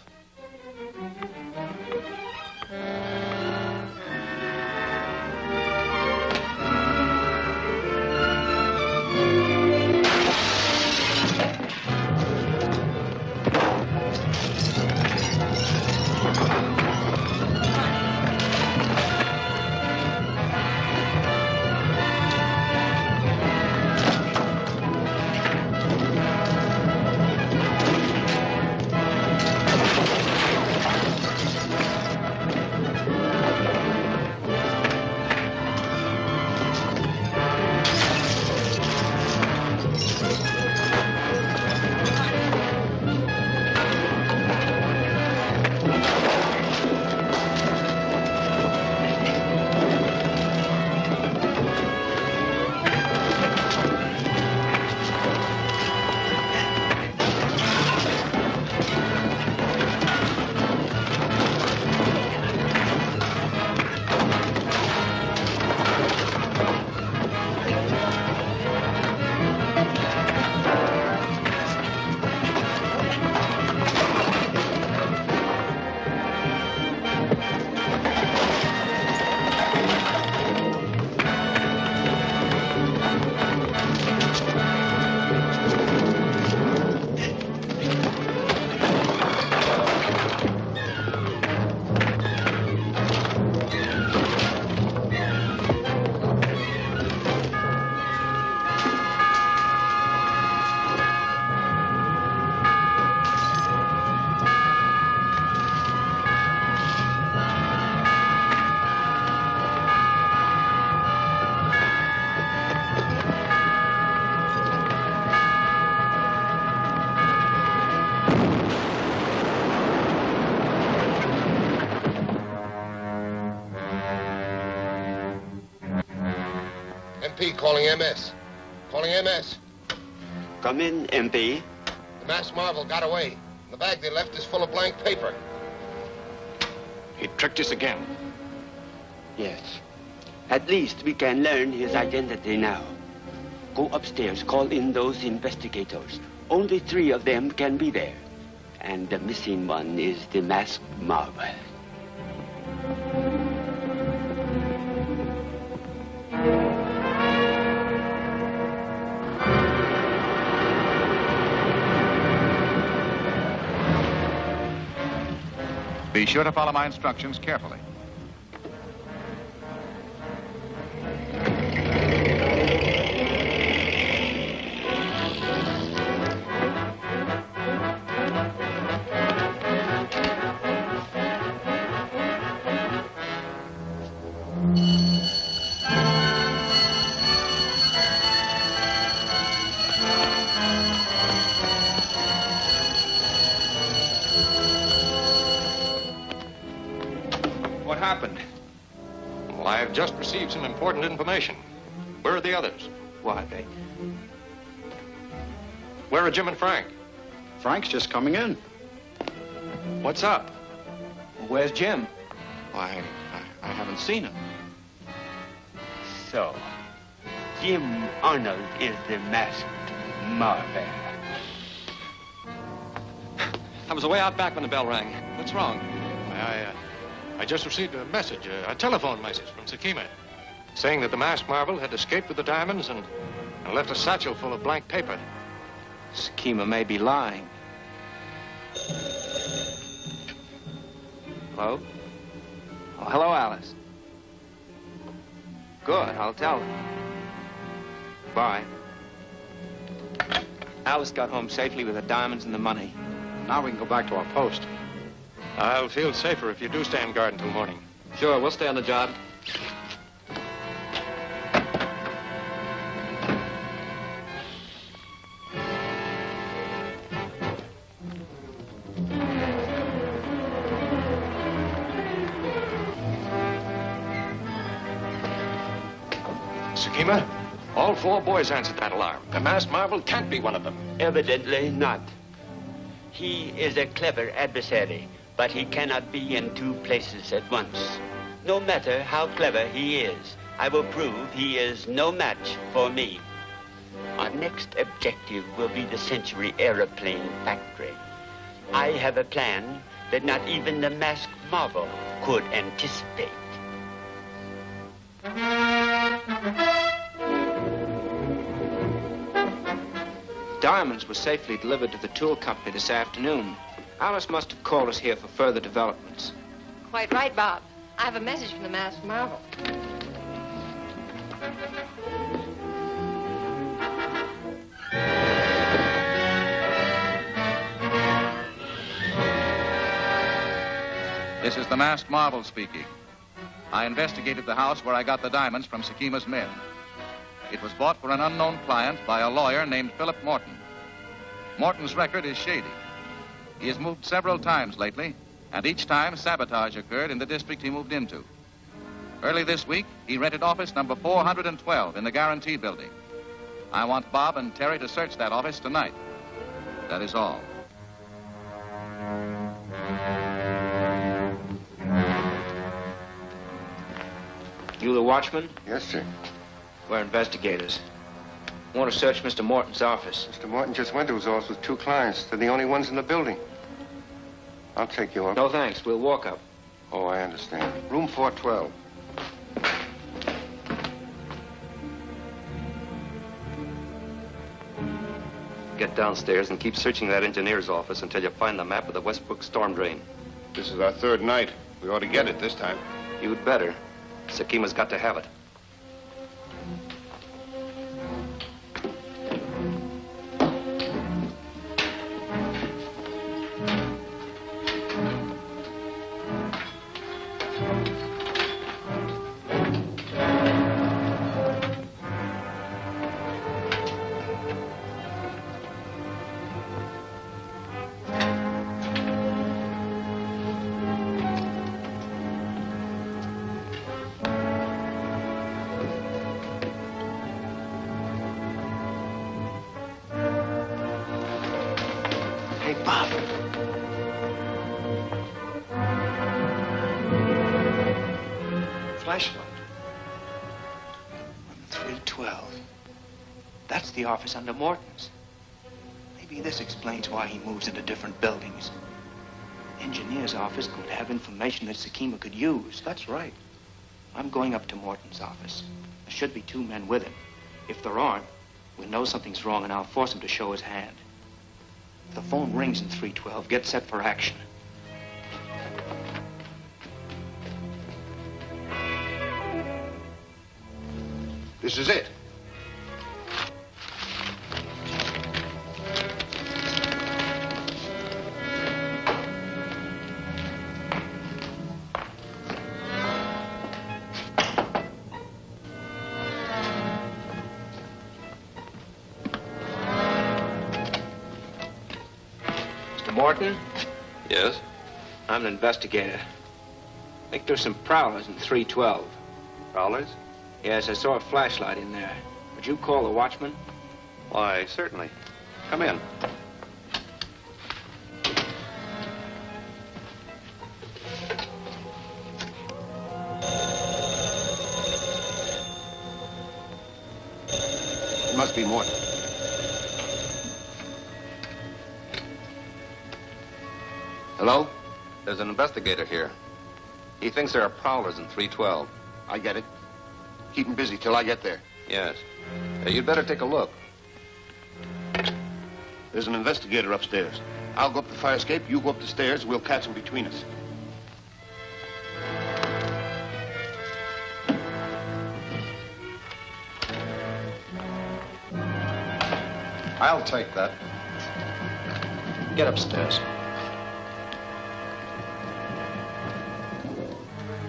S1: MP calling MS. Calling MS.
S8: Come in, MP.
S1: The masked marvel got away. The bag they left is full of blank paper.
S7: He tricked us again.
S8: Yes. At least we can learn his identity now. Go upstairs, call in those investigators. Only 3 of them can be there. And the missing one is the masked marvel.
S12: Be sure to follow my instructions carefully.
S3: What happened? Well, I've just received some important information. Where are the others?
S16: Why, they...
S3: Where are Jim and Frank?
S15: Frank's just coming in.
S3: What's up?
S16: Where's Jim?
S9: Why, I haven't seen him.
S8: So, Jim Arnold is the masked marvel.
S3: I was away out back when the bell rang. What's wrong?
S6: I just received a message, a telephone message from Sakima, saying that the masked marvel had escaped with the diamonds and left a satchel full of blank paper.
S16: Sakima may be lying. Hello? Oh, hello, Alice. Good, I'll tell her. Bye. Alice got home safely with the diamonds and the money.
S15: Now we can go back to our post.
S6: I'll feel safer if you do stand guard until morning.
S17: Sure, we'll stay on the job.
S6: Sakima, all 4 boys answered that alarm. The masked marvel can't be one of them.
S8: Evidently not. He is a clever adversary, but he cannot be in 2 places at once. No matter how clever he is, I will prove he is no match for me. Our next objective will be the Century Aeroplane Factory. I have a plan that not even the masked marvel could anticipate.
S16: Diamonds were safely delivered to the tool company this afternoon. Alice must have called us here for further developments.
S5: Quite right, Bob. I have a message from the masked marvel.
S12: This is the masked marvel speaking. I investigated the house where I got the diamonds from Sakima's men. It was bought for an unknown client by a lawyer named Philip Morton. Morton's record is shady. He has moved several times lately, and each time sabotage occurred in the district he moved into. Early this week, he rented office number 412 in the Guarantee Building. I want Bob and Terry to search that office tonight. That is all.
S16: You the watchman?
S1: Yes, sir.
S16: We're investigators. Want to search Mr. Morton's office.
S1: Mr. Morton just went to his office with 2 clients. They're the only ones in the building. I'll take you up.
S16: No, thanks. We'll walk up.
S1: Oh, I understand. Room 412.
S17: Get downstairs and keep searching that engineer's office until you find the map of the Westbrook storm drain.
S1: This is our 3rd night. We ought to get it this time.
S17: You'd better. Sakima's got to have it.
S16: flashlight. 312. That's the office under Morton's. Maybe this explains why he moves into different buildings. Engineer's office could have information that Sakima could use. That's right. I'm going up to Morton's office. There should be 2 men with him. If there aren't, we'll know something's wrong and I'll force him to show his hand. If the phone rings in 312, get set for action.
S1: This is it.
S16: Mr. Morton?
S17: Yes?
S16: I'm an investigator. I think there's some prowlers in 312.
S17: Prowlers?
S16: Yes, I saw a flashlight in there. Would you call the watchman?
S17: Why, certainly. Come in.
S1: It must be Morton. Hello?
S17: There's an investigator here. He thinks there are prowlers in 312.
S1: I get it. Keep him busy till I get there.
S17: Yes. You'd better take a look.
S1: There's an investigator upstairs. I'll go up the fire escape, you go up the stairs, we'll catch him between us.
S15: I'll take that.
S16: Get upstairs.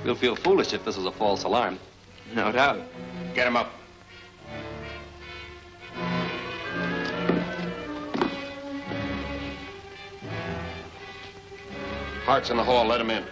S17: We'll feel foolish if this is a false alarm.
S16: No doubt.
S1: Get him up. Hart's in the hall. Let him in.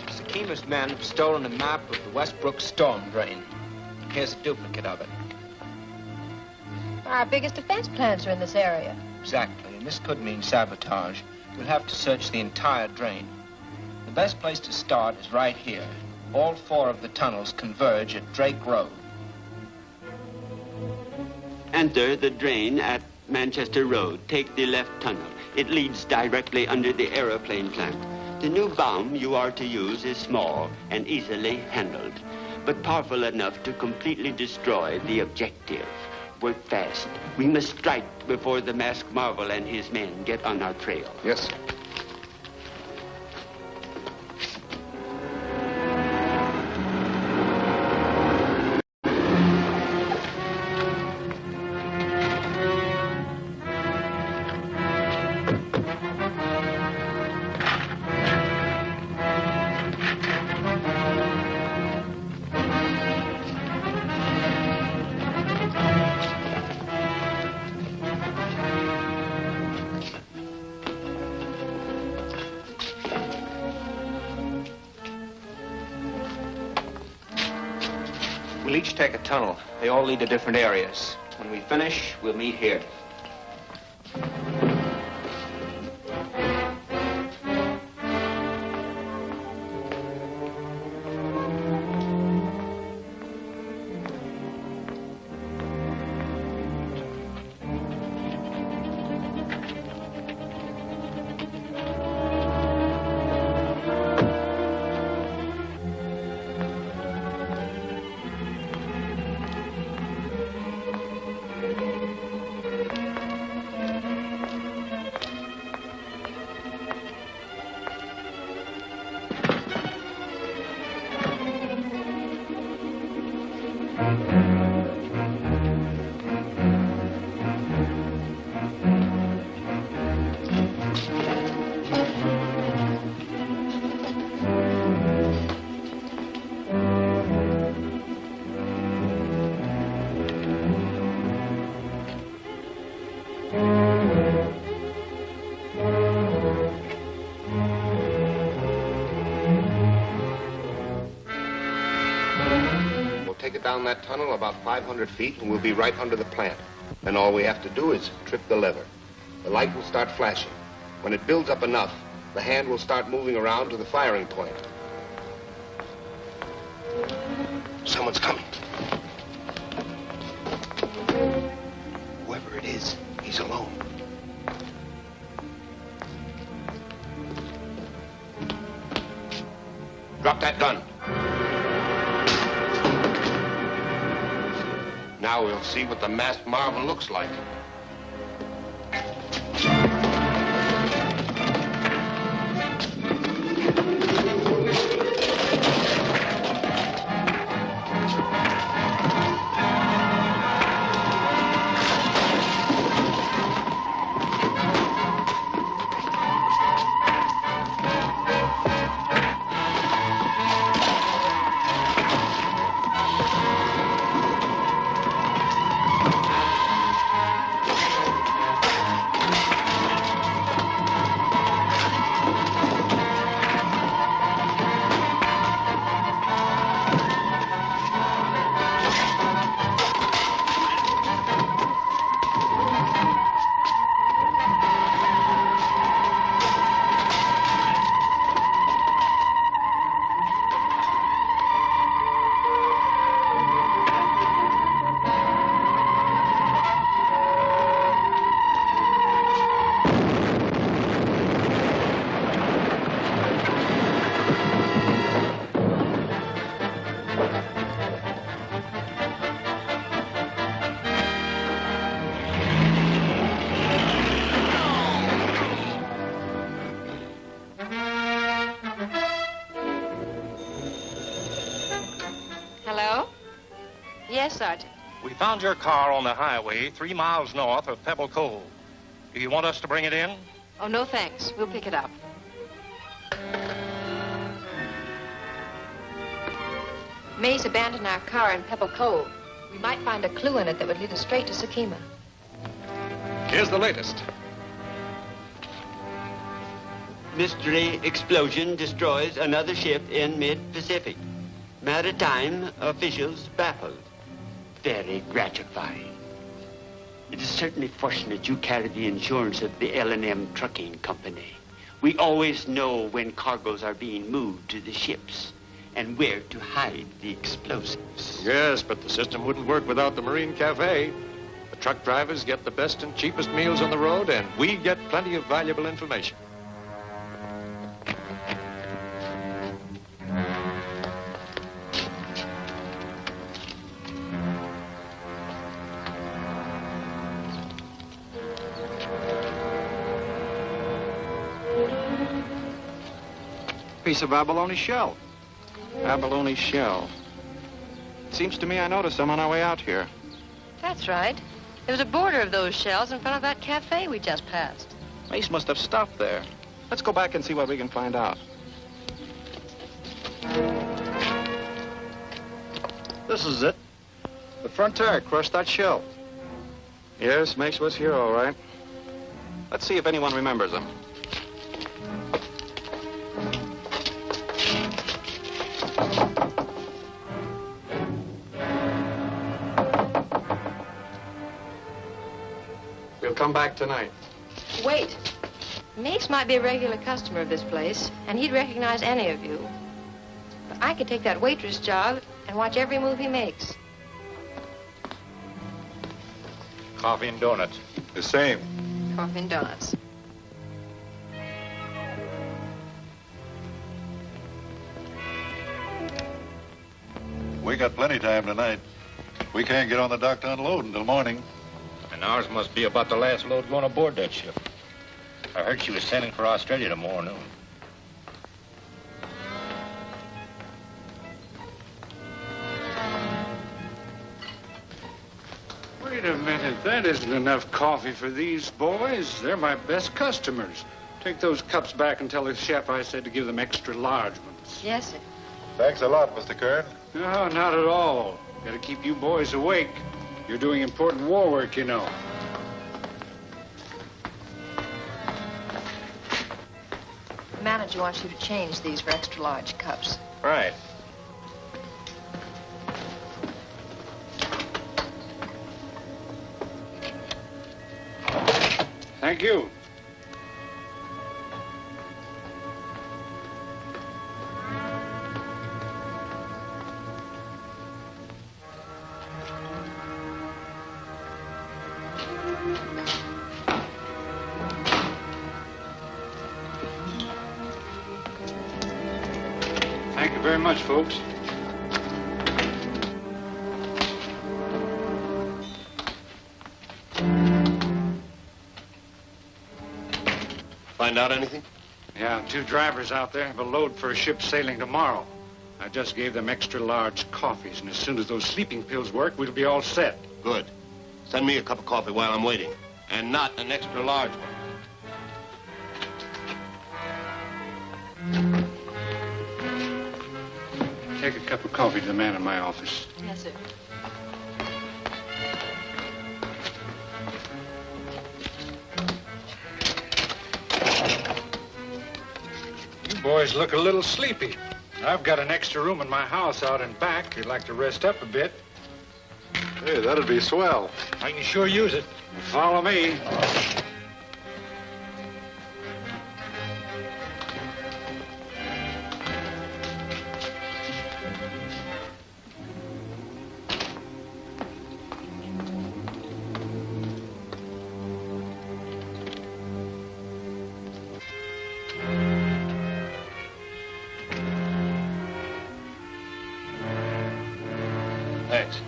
S16: Sakima's men have stolen a map of the Westbrook storm drain. Here's a duplicate of it.
S14: Our biggest defense plants are in this area.
S16: Exactly, and this could mean sabotage. We'll have to search the entire drain. The best place to start is right here. All 4 of the tunnels converge at Drake Road.
S8: Enter the drain at Manchester Road. Take the left tunnel. It leads directly under the aeroplane plant. The new bomb you are to use is small and easily handled, but powerful enough to completely destroy the objective. Work fast. We must strike before the Masked Marvel and his men get on our trail.
S1: Yes.
S11: We'll each take a tunnel. They all lead to different areas. When we finish, we'll meet here.
S1: Down that tunnel about 500 feet, and we'll be right under the plant. Then all we have to do is trip the lever. The light will start flashing. When it builds up enough, the hand will start moving around to the firing point. Someone's coming. Whoever it is, he's alone. Drop that gun. Now we'll see what the masked marvel looks like.
S5: Yes, Sergeant.
S6: We found your car on the highway 3 miles north of Pebble Cove. Do you want us to bring it in?
S5: Oh, no, thanks. We'll pick it up. Mays abandoned our car in Pebble Cove. We might find a clue in it that would lead us straight to Sakima.
S3: Here's the latest.
S8: Mystery explosion destroys another ship in mid-Pacific. Maritime officials baffled. Very gratifying. It is certainly fortunate you carry the insurance of the L&M Trucking Company. We always know when cargoes are being moved to the ships and where to hide the explosives.
S3: Yes, but the system wouldn't work without the Marine Cafe. The truck drivers get the best and cheapest meals on the road, and we get plenty of valuable information.
S15: Piece of abalone shell.
S9: Abalone shell. It seems to me I noticed them on our way out here.
S5: That's right. There was a border of those shells in front of that cafe we just passed.
S9: Mace must have stopped there. Let's go back and see what we can find out.
S15: This is it. The front tire crushed that shell.
S9: Yes, Mace was here, all right. Let's see if anyone remembers them.
S3: come back tonight.
S5: Wait. Mace might be a regular customer of this place, and he'd recognize any of you. But I could take that waitress job and watch every move he makes.
S6: Coffee and donuts.
S3: The same.
S5: Coffee and donuts.
S18: We got plenty time tonight. We can't get on the dock to unload until morning.
S6: And ours must be about the last load going aboard that ship. I heard she was sailing for Australia tomorrow noon.
S19: Wait a minute. That isn't enough coffee for these boys. They're my best customers. Take those cups back and tell the chef I said to give them extra large ones.
S5: Yes, sir.
S18: Thanks a lot, Mr. Kern.
S19: No, not at all. Gotta keep you boys awake. You're doing important war work, you know.
S5: The manager wants you to change these for extra large cups.
S6: Right.
S19: Thank you. Thank you very much, folks.
S1: Find out anything?
S19: Yeah, 2 drivers out there have a load for a ship sailing tomorrow. I just gave them extra large coffees, and as soon as those sleeping pills work, we'll be all set.
S1: Good. Send me a cup of coffee while I'm waiting. And not an extra large one.
S19: Take a cup of coffee to the man in my office.
S5: Yes, sir.
S19: You boys look a little sleepy. I've got an extra room in my house out in back. If you'd like to rest up a bit.
S18: Hey, that'd be swell.
S19: I can sure use it. Follow me.
S1: Thanks.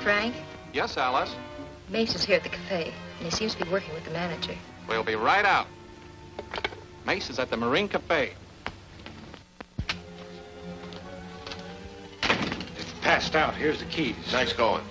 S5: Frank,
S12: Yes, Alice?
S5: Mace is here at the cafe, and he seems to be working with the manager.
S12: We'll be right out. Mace is at the Marine Cafe.
S19: It's passed out. Here's the keys.
S1: Nice going.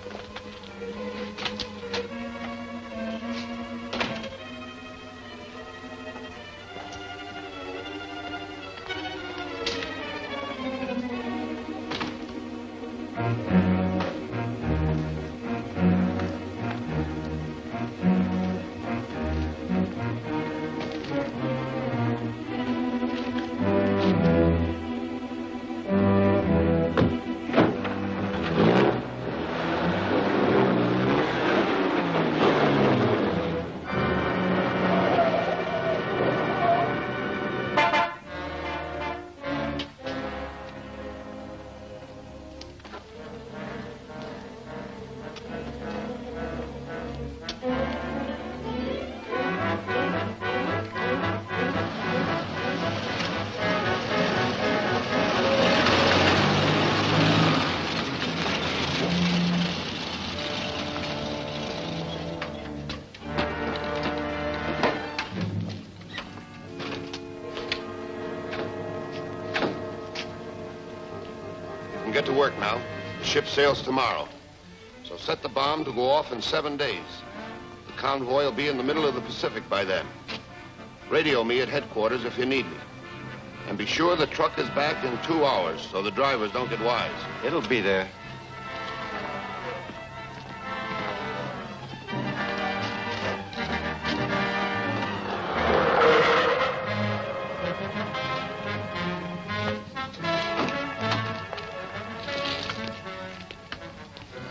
S1: Get to work now. The ship sails tomorrow. So set the bomb to go off in 7 days. The convoy will be in the middle of the Pacific by then. Radio me at headquarters if you need me. And be sure the truck is back in 2 hours so the drivers don't get wise.
S13: It'll be there.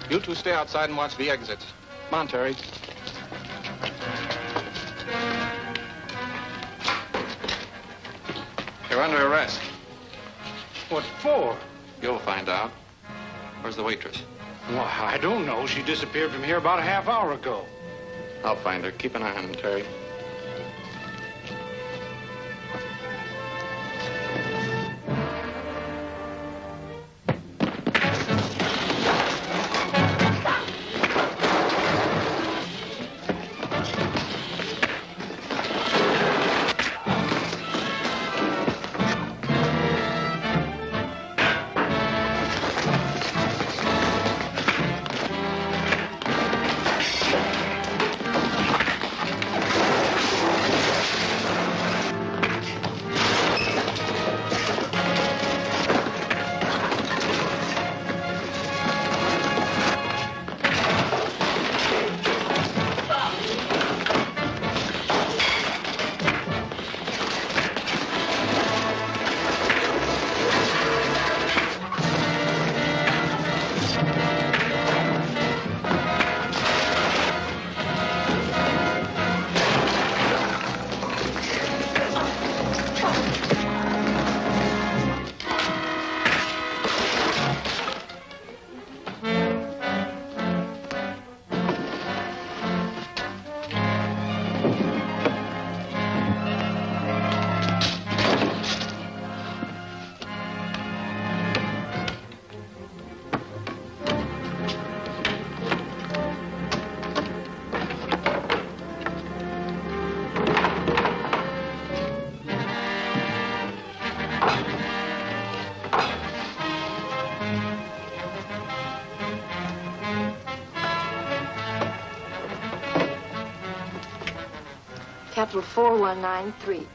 S9: You two stay outside and watch the exits. Come on, Terry. You're under arrest.
S19: What for?
S9: You'll find out. Where's the waitress?
S19: Well, I don't know. She disappeared from here about a half hour ago.
S9: I'll find her. Keep an eye on him, Terry.
S5: Capital 4193.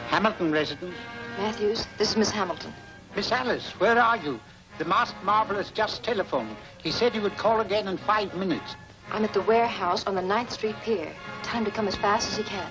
S20: Hamilton residence?
S5: Matthews, this is Miss Hamilton.
S20: Miss Alice, where are you? The masked marvel has just telephoned. He said he would call again in 5 minutes.
S5: I'm at the warehouse on the 9th Street Pier. Tell him to come as fast as he can.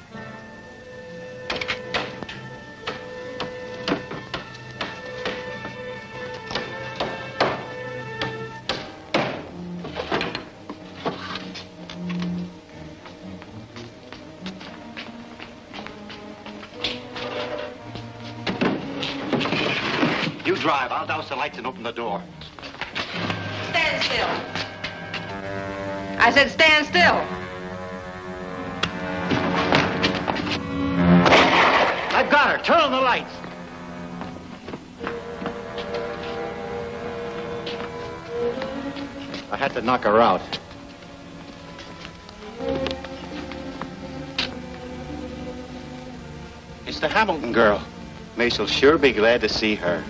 S20: You drive. I'll douse the lights and open the door.
S14: Stand still. I said stand still.
S20: I've got her. Turn on the lights. I had to knock her out. It's the Hamilton girl. Mace will sure be glad to see her.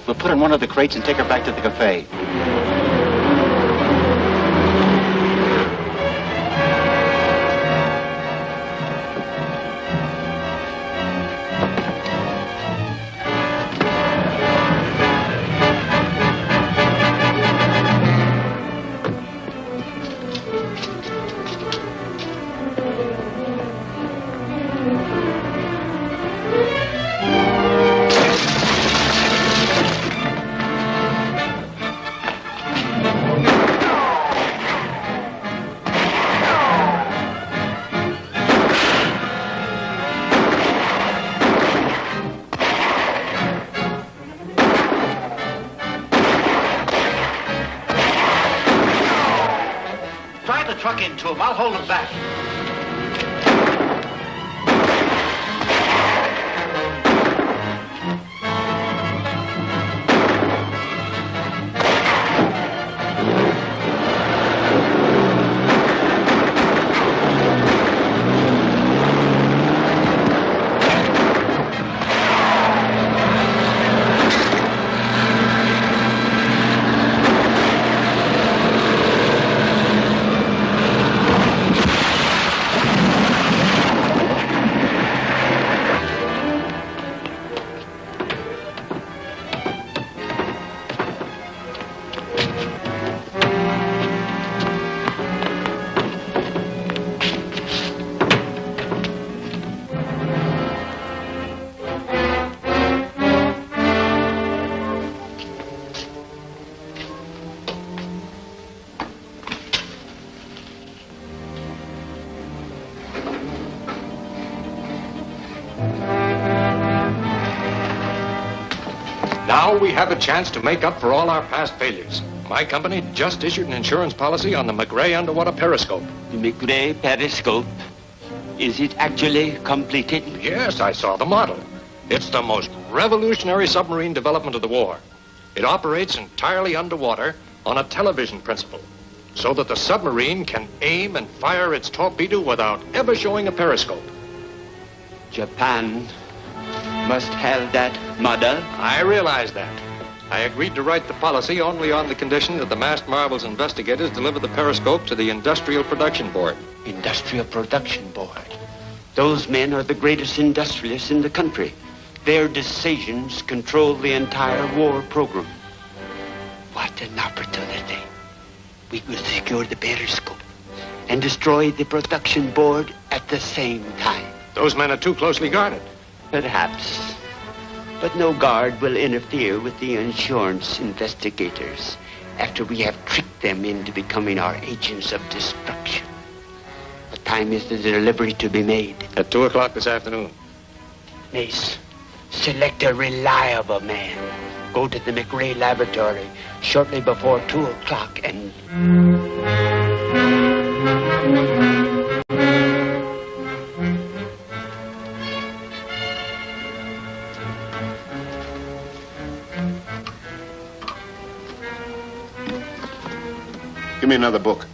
S20: We'll put her in one of the crates and take her back to the cafe. Truck into him. I'll hold him back.
S3: Now we have a chance to make up for all our past failures. My company just issued an insurance policy on the McRae underwater periscope.
S8: The McRae periscope? Is it actually completed?
S3: Yes, I saw the model. It's the most revolutionary submarine development of the war. It operates entirely underwater on a television principle, so that the submarine can aim and fire its torpedo without ever showing a periscope.
S8: Japan must have that model.
S3: I realize that. I agreed to write the policy only on the condition that the Masked Marvels investigators deliver the periscope to the Industrial Production Board.
S8: Industrial Production Board? Those men are the greatest industrialists in the country. Their decisions control the entire war program. What an opportunity. We could secure the periscope and destroy the production board at the same time.
S3: Those men are too closely guarded.
S8: Perhaps. But no guard will interfere with the insurance investigators after we have tricked them into becoming our agents of destruction. What time is the delivery to be made?
S3: At 2 o'clock this afternoon.
S8: Mace, select a reliable man. Go to the McRae laboratory shortly before 2 o'clock and...
S1: Give me another book.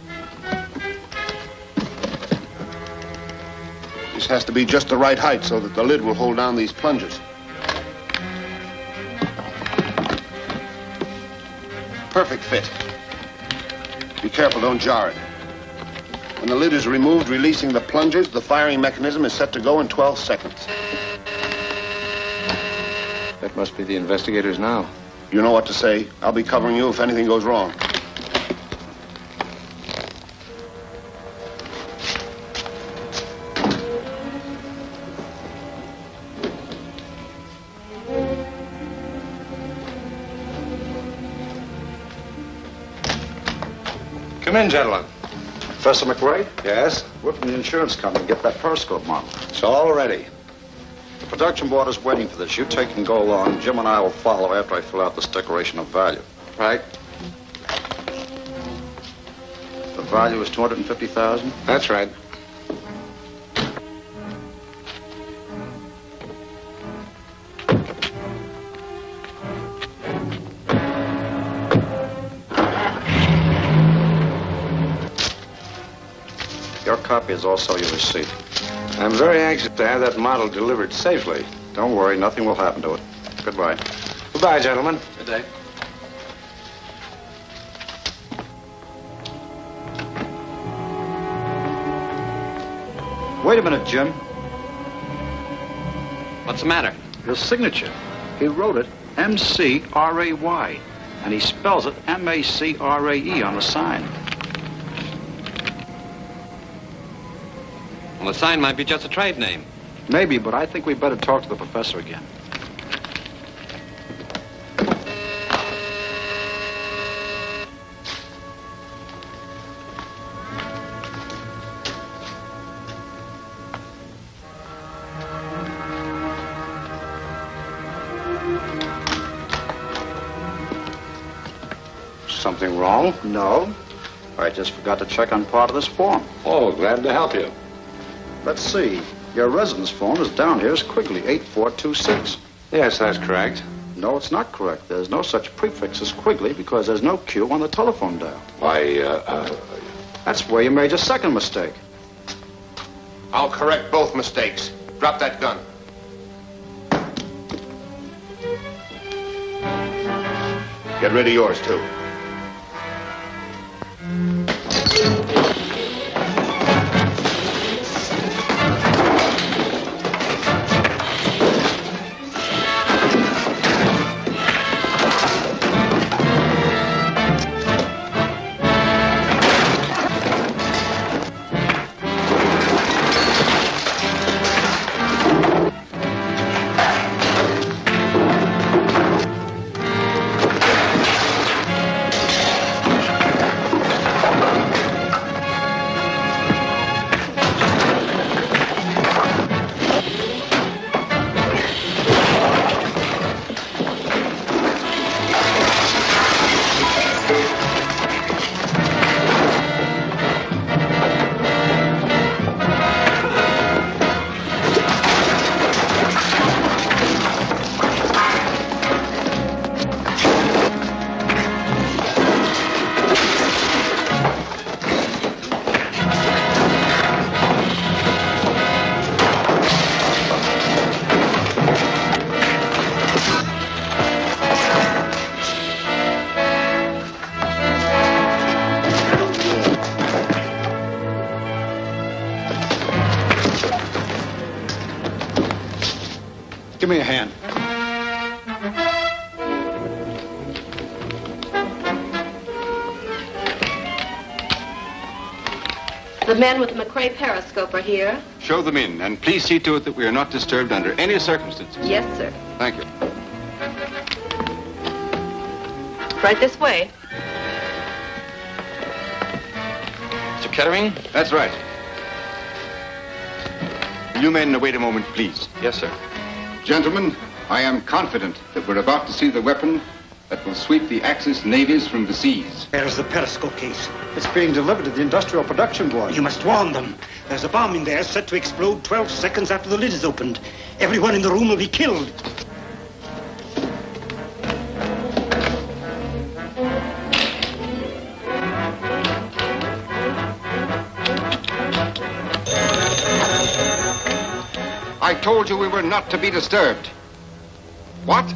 S1: This has to be just the right height so that the lid will hold down these plungers. Perfect fit. Be careful, don't jar it. When the lid is removed, releasing the plungers, the firing mechanism is set to go in 12 seconds.
S15: That must be the investigators now.
S1: You know what to say. I'll be covering you if anything goes wrong.
S3: Come in, gentlemen.
S15: Professor McRae?
S3: Yes?
S15: We're from the insurance company. Get that periscope model.
S3: It's all ready.
S15: The production board is waiting for this. You take and go along. Jim and I will follow after I fill out this declaration of value.
S3: Right.
S15: The value is $250,000?
S3: That's right.
S15: Your copy is also your receipt.
S3: I'm very anxious to have that model delivered safely.
S15: Don't worry, nothing will happen to it. Goodbye.
S3: Goodbye, gentlemen.
S17: Good day.
S15: Wait a minute, Jim.
S17: What's the matter?
S15: His signature. He wrote it M-C-R-A-Y, and he spells it M-A-C-R-A-E on the sign.
S17: Well, the sign might be just a trade name.
S15: Maybe, but I think we better talk to the professor again.
S3: Something wrong?
S15: No. I just forgot to check on part of this form.
S3: Oh, glad to help you.
S15: Let's see. Your residence form is down here as Quigley, 8426.
S3: Yes, that's correct.
S15: No, it's not correct. There's no such prefix as Quigley because there's no Q on the telephone dial.
S3: Why,
S15: That's where you made your second mistake.
S1: I'll correct both mistakes. Drop that gun. Get rid of yours, too.
S21: The men with the McCrae periscope are here.
S9: Show them in, and please see to it that we are not disturbed under any circumstances.
S21: Yes, sir.
S9: Thank you.
S21: Right this way.
S9: Mr. Kettering? That's right. Will you men wait a moment, please? Yes, sir.
S22: Gentlemen, I am confident that we're about to see the weapon that will sweep the Axis navies from the seas.
S23: There's the periscope case. It's being delivered to the Industrial Production Board. You must warn them. There's a bomb in there set to explode 12 seconds after the lid is opened. Everyone in the room will be killed.
S22: I told you we were not to be disturbed. What?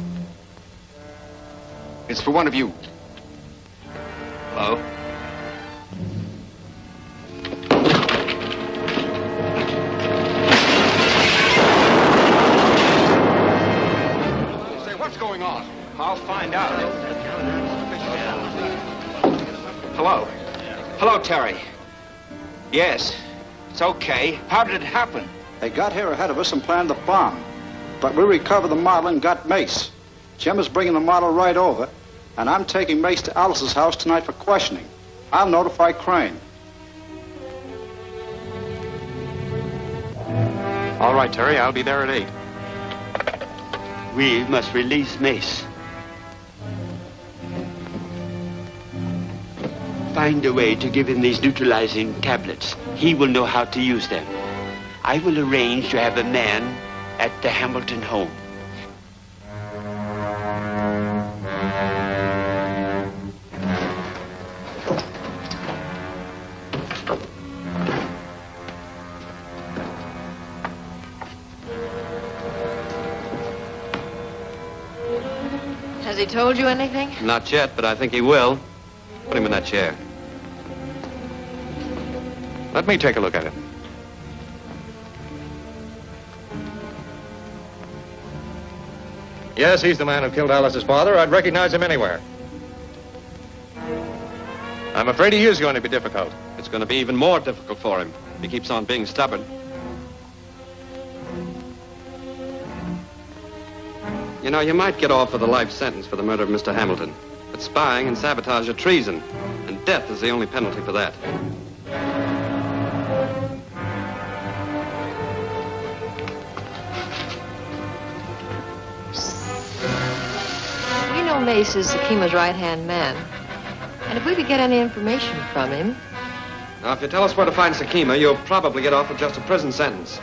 S22: It's for one of you.
S9: Hello?
S22: Say, what's going on?
S11: I'll find out. Hello. Hello, Terry. Yes, it's okay. How did it happen?
S15: They got here ahead of us and planned the bomb. But we recovered the model and got Mace. Jim is bringing the model right over, and I'm taking Mace to Alice's house tonight for questioning. I'll notify Crane.
S20: All right, Terry, I'll be there at 8.
S8: We must release Mace. Find a way to give him these neutralizing tablets. He will know how to use them. I will arrange to have a man at the Hamilton home.
S5: Has he told you anything?
S17: Not yet, but I think he will. Put him in that chair.
S3: Let me take a look at it. Yes, he's the man who killed Alice's father. I'd recognize him anywhere. I'm afraid he is going to be difficult.
S17: It's going to be even more difficult for him if he keeps on being stubborn. You know, you might get off with a life sentence for the murder of Mr. Hamilton. But spying and sabotage are treason, and death is the only penalty for that.
S5: We know Mace is Sakima's right-hand man. And if we could get any information from him...
S17: Now, if you tell us where to find Sakima, you'll probably get off with just a prison sentence.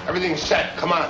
S1: Everything's set. Come on.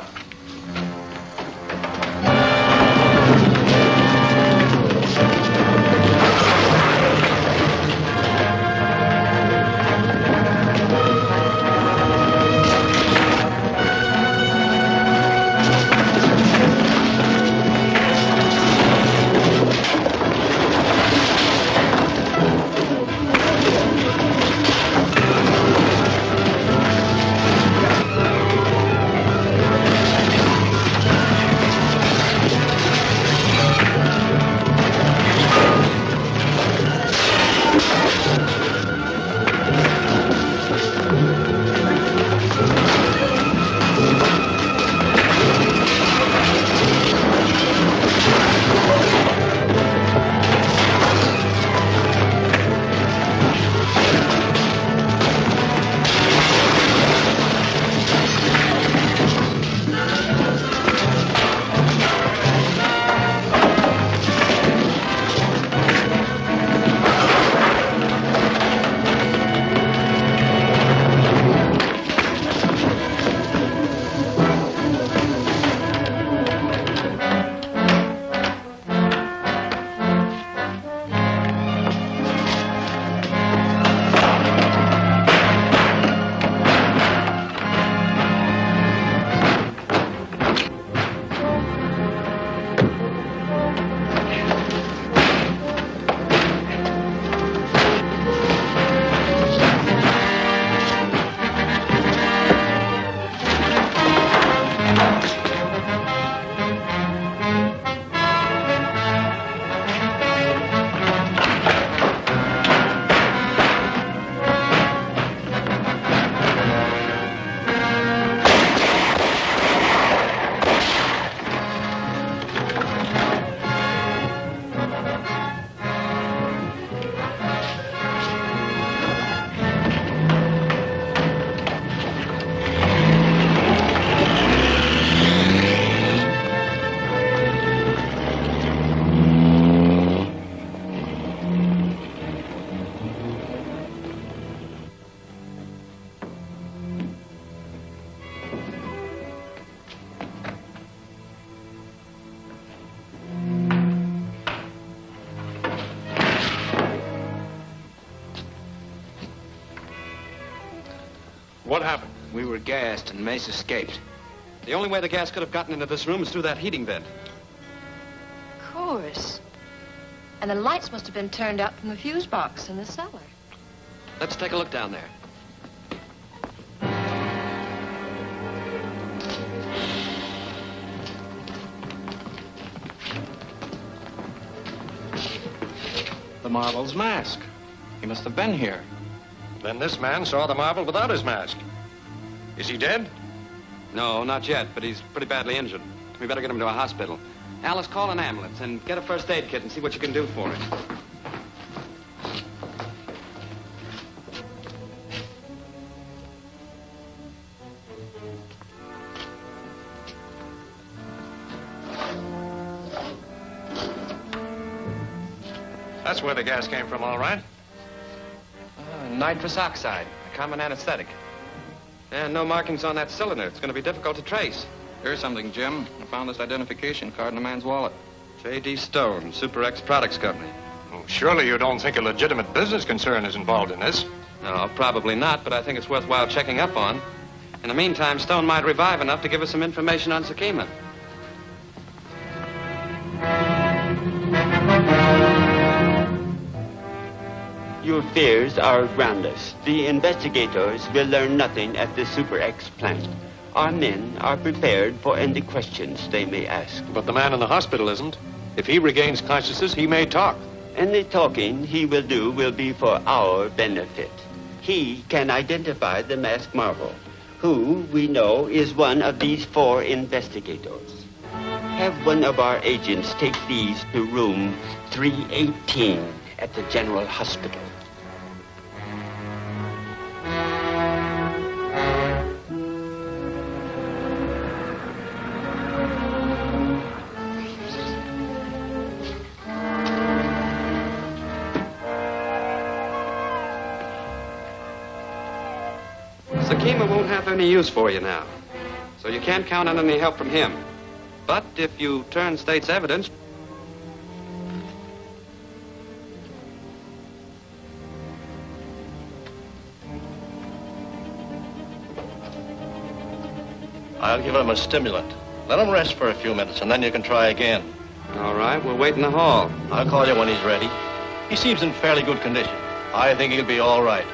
S3: What happened?
S11: We were gassed and Mace escaped.
S17: The only way the gas could have gotten into this room is through that heating vent.
S5: Of course. And the lights must have been turned out from the fuse box in the cellar.
S17: Let's take a look down there.
S11: The Marble's mask. He must have been here.
S3: Then this man saw the Marble without his mask. Is he dead?
S17: No, not yet, but he's pretty badly injured. We better get him to a hospital. Alice, call an ambulance and get a first aid kit and see what you can do for him.
S3: That's where the gas came from, all right.
S11: Nitrous oxide, a common anesthetic.
S17: And no markings on that cylinder. It's going to be difficult to trace.
S9: Here's something, Jim. I found this identification card in a man's wallet.
S17: J.D. Stone, Super X Products Company.
S3: Oh, surely you don't think a legitimate business concern is involved in this?
S17: No, probably not, but I think it's worthwhile checking up on. In the meantime, Stone might revive enough to give us some information on Sakima.
S8: Your fears are groundless. The investigators will learn nothing at the Super X plant. Our men are prepared for any questions they may ask.
S3: But the man in the hospital isn't. If he regains consciousness, he may talk.
S8: Any talking he will do will be for our benefit. He can identify the masked Marvel, who we know is one of these 4 investigators. Have one of our agents take these to room 318 at the General Hospital.
S17: Sakima won't have any use for you now, so you can't count on any help from him. But if you turn state's evidence,
S6: I'll give him a stimulant. Let him rest for a few minutes, and then you can try again.
S17: All right, we'll wait in the hall.
S6: I'll call you when he's ready. He seems in fairly good condition. I think he'll be all right.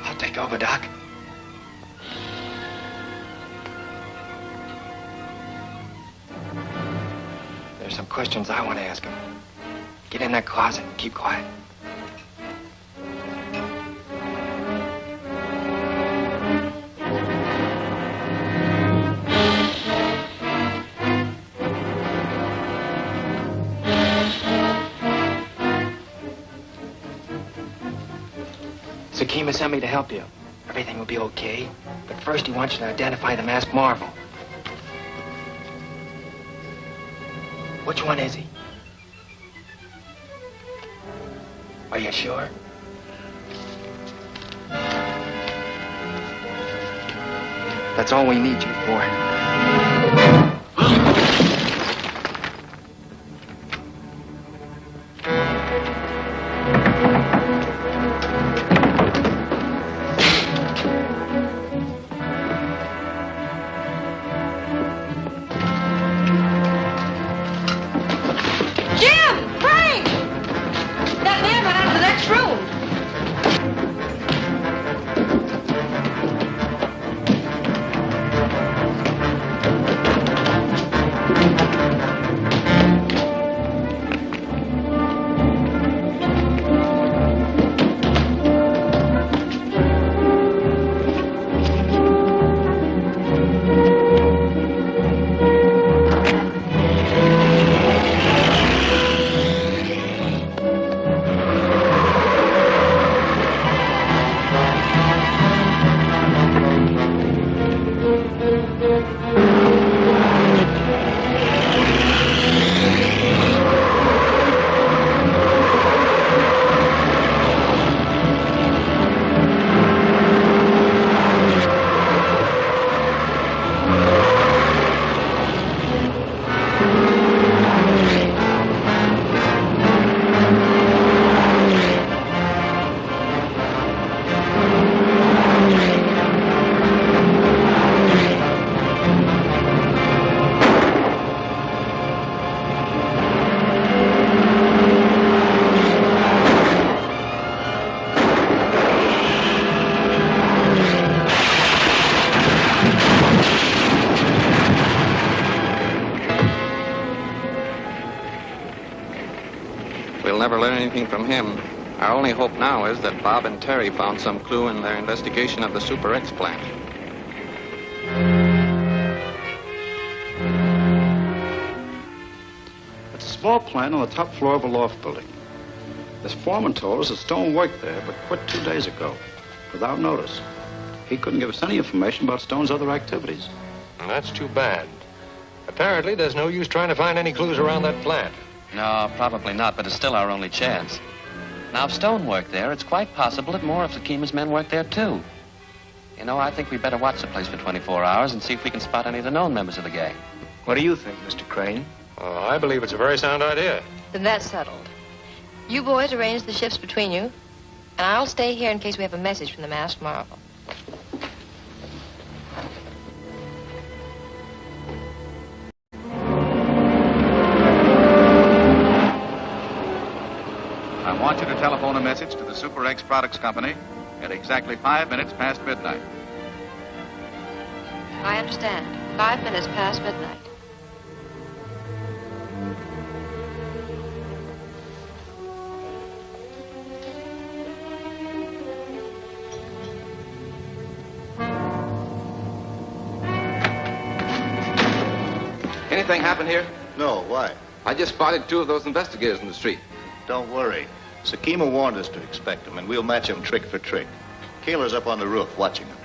S16: I'll take over, Doc. There's some questions I want to ask him. Get in that closet and keep quiet. Sakima sent me to help you. Everything will be okay, but first he wants you to identify the masked Marvel. Which one is he? Are you sure? That's all we need you for.
S9: we'll never learn anything from him. Our only hope now is that Bob and Terry found some clue in their investigation of the Super X plant.
S15: It's a small plant on the top floor of a loft building. This foreman told us that Stone worked there, but quit 2 days ago, without notice. He couldn't give us any information about Stone's other activities.
S3: And that's too bad. Apparently, there's no use trying to find any clues around that plant.
S17: No, probably not, but it's still our only chance. Now, if Stone worked there, it's quite possible that more of Sekima's men work there, too. You know, I think we'd better watch the place for 24 hours and see if we can spot any of the known members of the gang.
S11: What do you think, Mr. Crane?
S3: I believe it's a very sound idea.
S5: Then that's settled. You boys arrange the shifts between you, and I'll stay here in case we have a message from the Masked Marvel.
S12: I want you to telephone a message to the Super X Products Company at exactly 5 minutes past midnight.
S5: I understand. 5 minutes past midnight.
S9: Anything happened here?
S2: No, why?
S9: I just spotted 2 of those investigators in the street.
S2: Don't worry. Sekima warned us to expect him, and we'll match him trick for trick. Keeler's up on the roof watching him.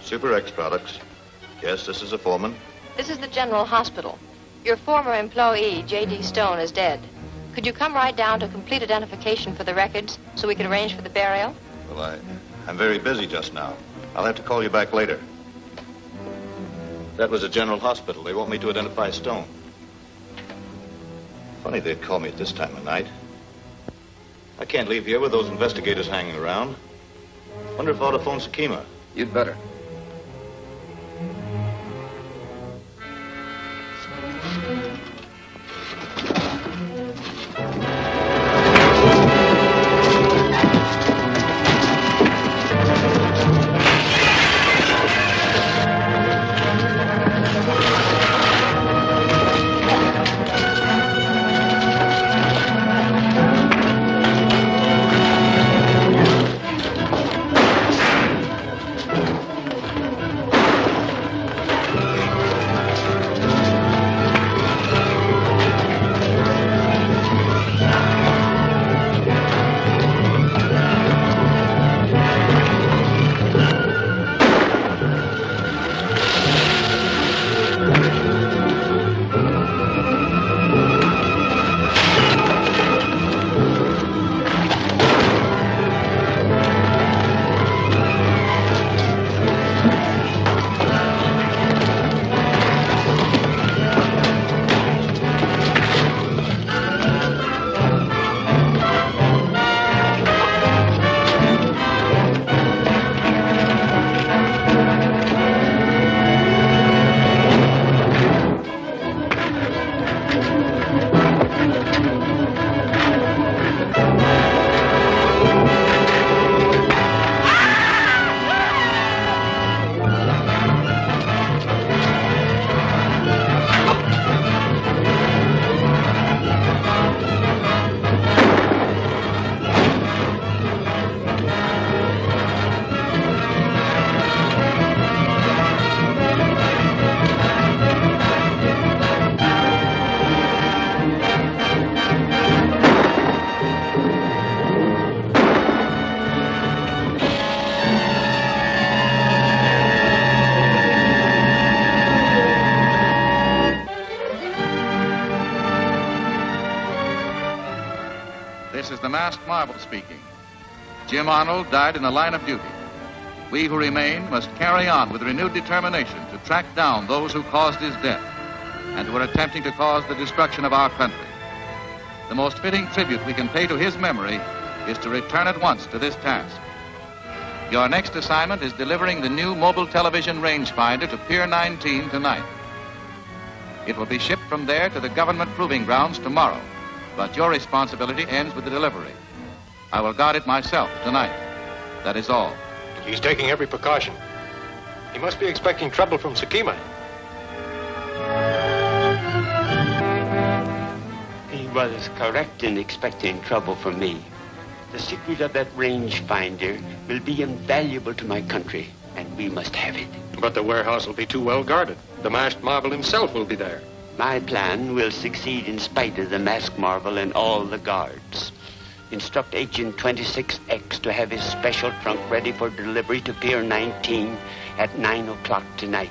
S2: Super X Products. Yes, this is a foreman.
S5: This is the General Hospital. Your former employee, J.D. Stone, is dead. Could you come right down to complete identification for the records so we can arrange for the burial?
S2: Well, I'm very busy just now. I'll have to call you back later. That was a general hospital. They want me to identify Stone. Funny they'd call me at this time of night. I can't leave here with those investigators hanging around. Wonder if I ought to phone Sekima.
S9: You'd better.
S12: is the masked marvel speaking. Jim Arnold died in the line of duty. We who remain must carry on with renewed determination to track down those who caused his death and who are attempting to cause the destruction of our country. The most fitting tribute we can pay to his memory is to return at once to this task. Your next assignment is delivering the new mobile television rangefinder to Pier 19 tonight. It will be shipped from there to the government proving grounds tomorrow, but your responsibility ends with the delivery. I will guard it myself tonight. That is all.
S3: He's taking every precaution. He must be expecting trouble from Sakima.
S8: He was correct in expecting trouble from me. The secret of that rangefinder will be invaluable to my country, and we must have it.
S3: But the warehouse will be too well guarded. The masked marvel himself will be there.
S8: My plan will succeed in spite of the masked marvel and all the guards. Instruct Agent 26X to have his special trunk ready for delivery to Pier 19 at 9 o'clock tonight.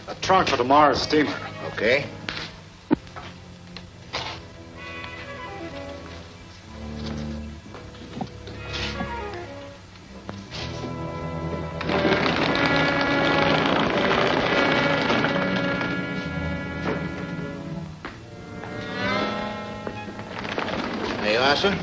S15: A trunk for tomorrow's steamer.
S2: Okay. There you are, sir.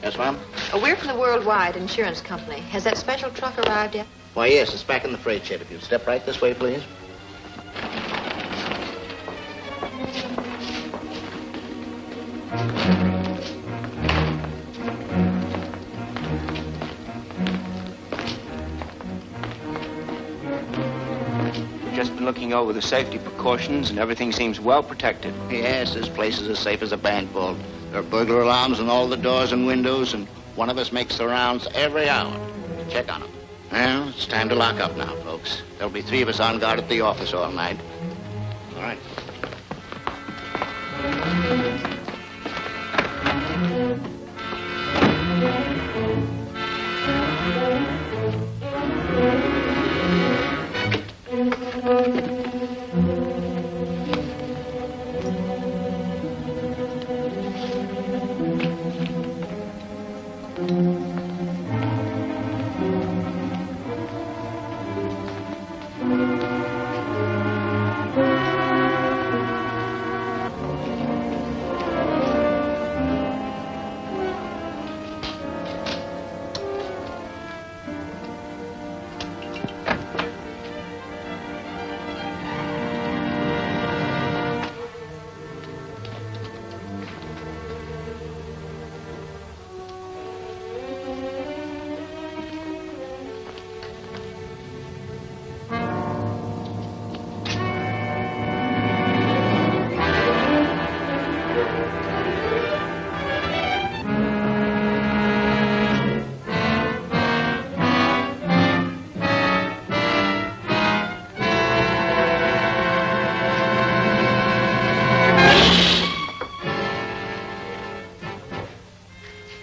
S2: Yes, ma'am?
S5: We're from the Worldwide Insurance Company. Has that special truck arrived yet?
S2: Why, yes, it's back in the freight shed. If you'd step right this way, please.
S16: We've just been looking over the safety precautions, and everything seems well protected.
S2: Yes, this place is as safe as a bank vault. There are burglar alarms on all the doors and windows, and one of us makes the rounds every hour to check on them. Well, it's time to lock up now, folks. There'll be 3 of us on guard at the office all night. All right.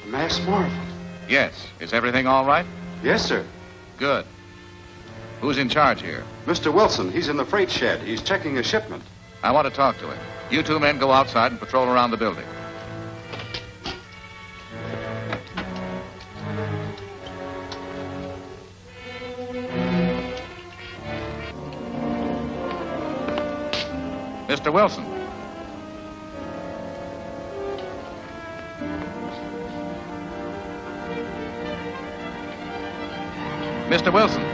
S12: Masked marvel. Yes. Is everything all right?
S4: Yes, sir.
S12: Good. Who's in charge here?
S4: Mr. Wilson, he's in the freight shed. He's checking a shipment.
S12: I want to talk to him. You 2 men go outside and patrol around the building. Mr. Wilson. Mr. Wilson.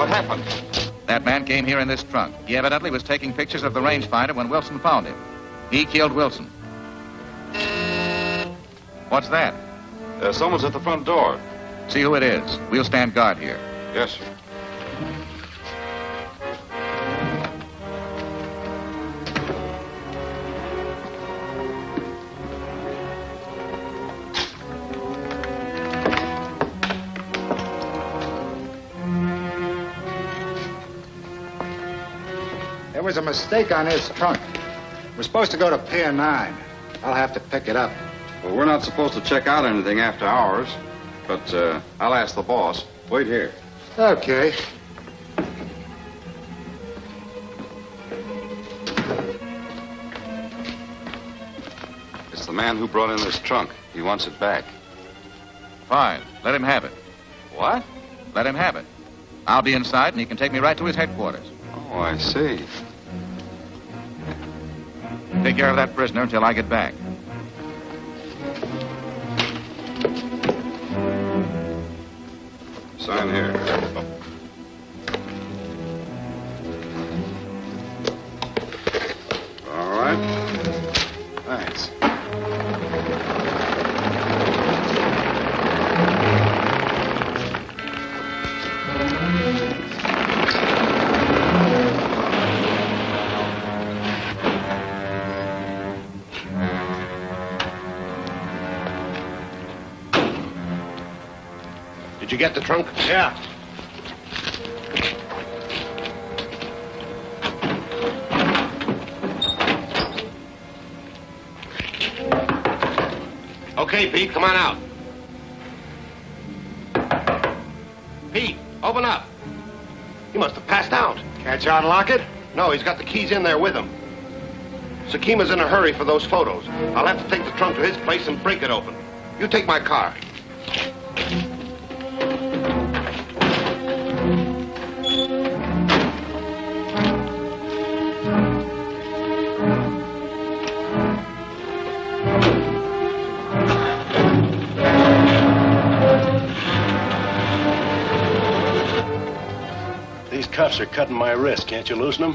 S4: What happened?
S12: That man came here in this trunk. He evidently was taking pictures of the rangefinder when Wilson found him. He killed Wilson. What's that?
S4: Someone's at the front door.
S12: See who it is. We'll stand guard here.
S4: Yes, sir.
S15: There was a mistake on his trunk. We're supposed to go to Pier 9. I'll have to pick it up.
S4: Well, we're not supposed to check out anything after hours, but I'll ask the boss. Wait here.
S15: Okay.
S4: It's the man who brought in this trunk. He wants it back.
S12: Fine. Let him have it.
S4: What?
S12: Let him have it. I'll be inside, and he can take me right to his headquarters.
S4: Oh, I see.
S12: Take care of that prisoner until I get back.
S4: Sign here. All right.
S15: Thanks.
S1: Did you get the trunk?
S15: Yeah.
S1: Okay, Pete, come on out. Pete, open up. He must have passed out.
S15: Can't you unlock it?
S1: No, he's got the keys in there with him. Sakima's in a hurry for those photos. I'll have to take the trunk to his place and break it open. You take my car.
S7: These cuffs are cutting my wrist. Can't you loosen them?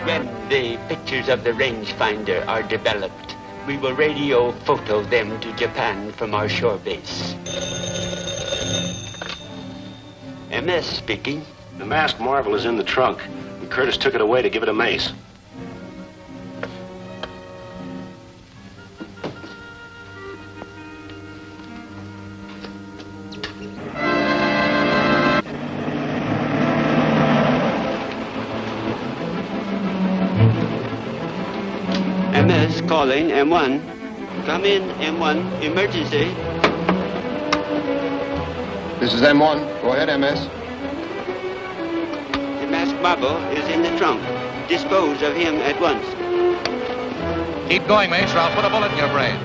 S8: When the pictures of the rangefinder are developed, we will radio photo them to Japan from our shore base. MS speaking.
S7: The masked marvel is in the trunk, and Curtis took it away to give it a mace.
S8: MS calling M1. Come in, M1. Emergency.
S1: This is M1. Go ahead, MS.
S8: The masked marble is in the trunk. Dispose of him at once.
S12: Keep going, Mace, or I'll put a bullet in your brain.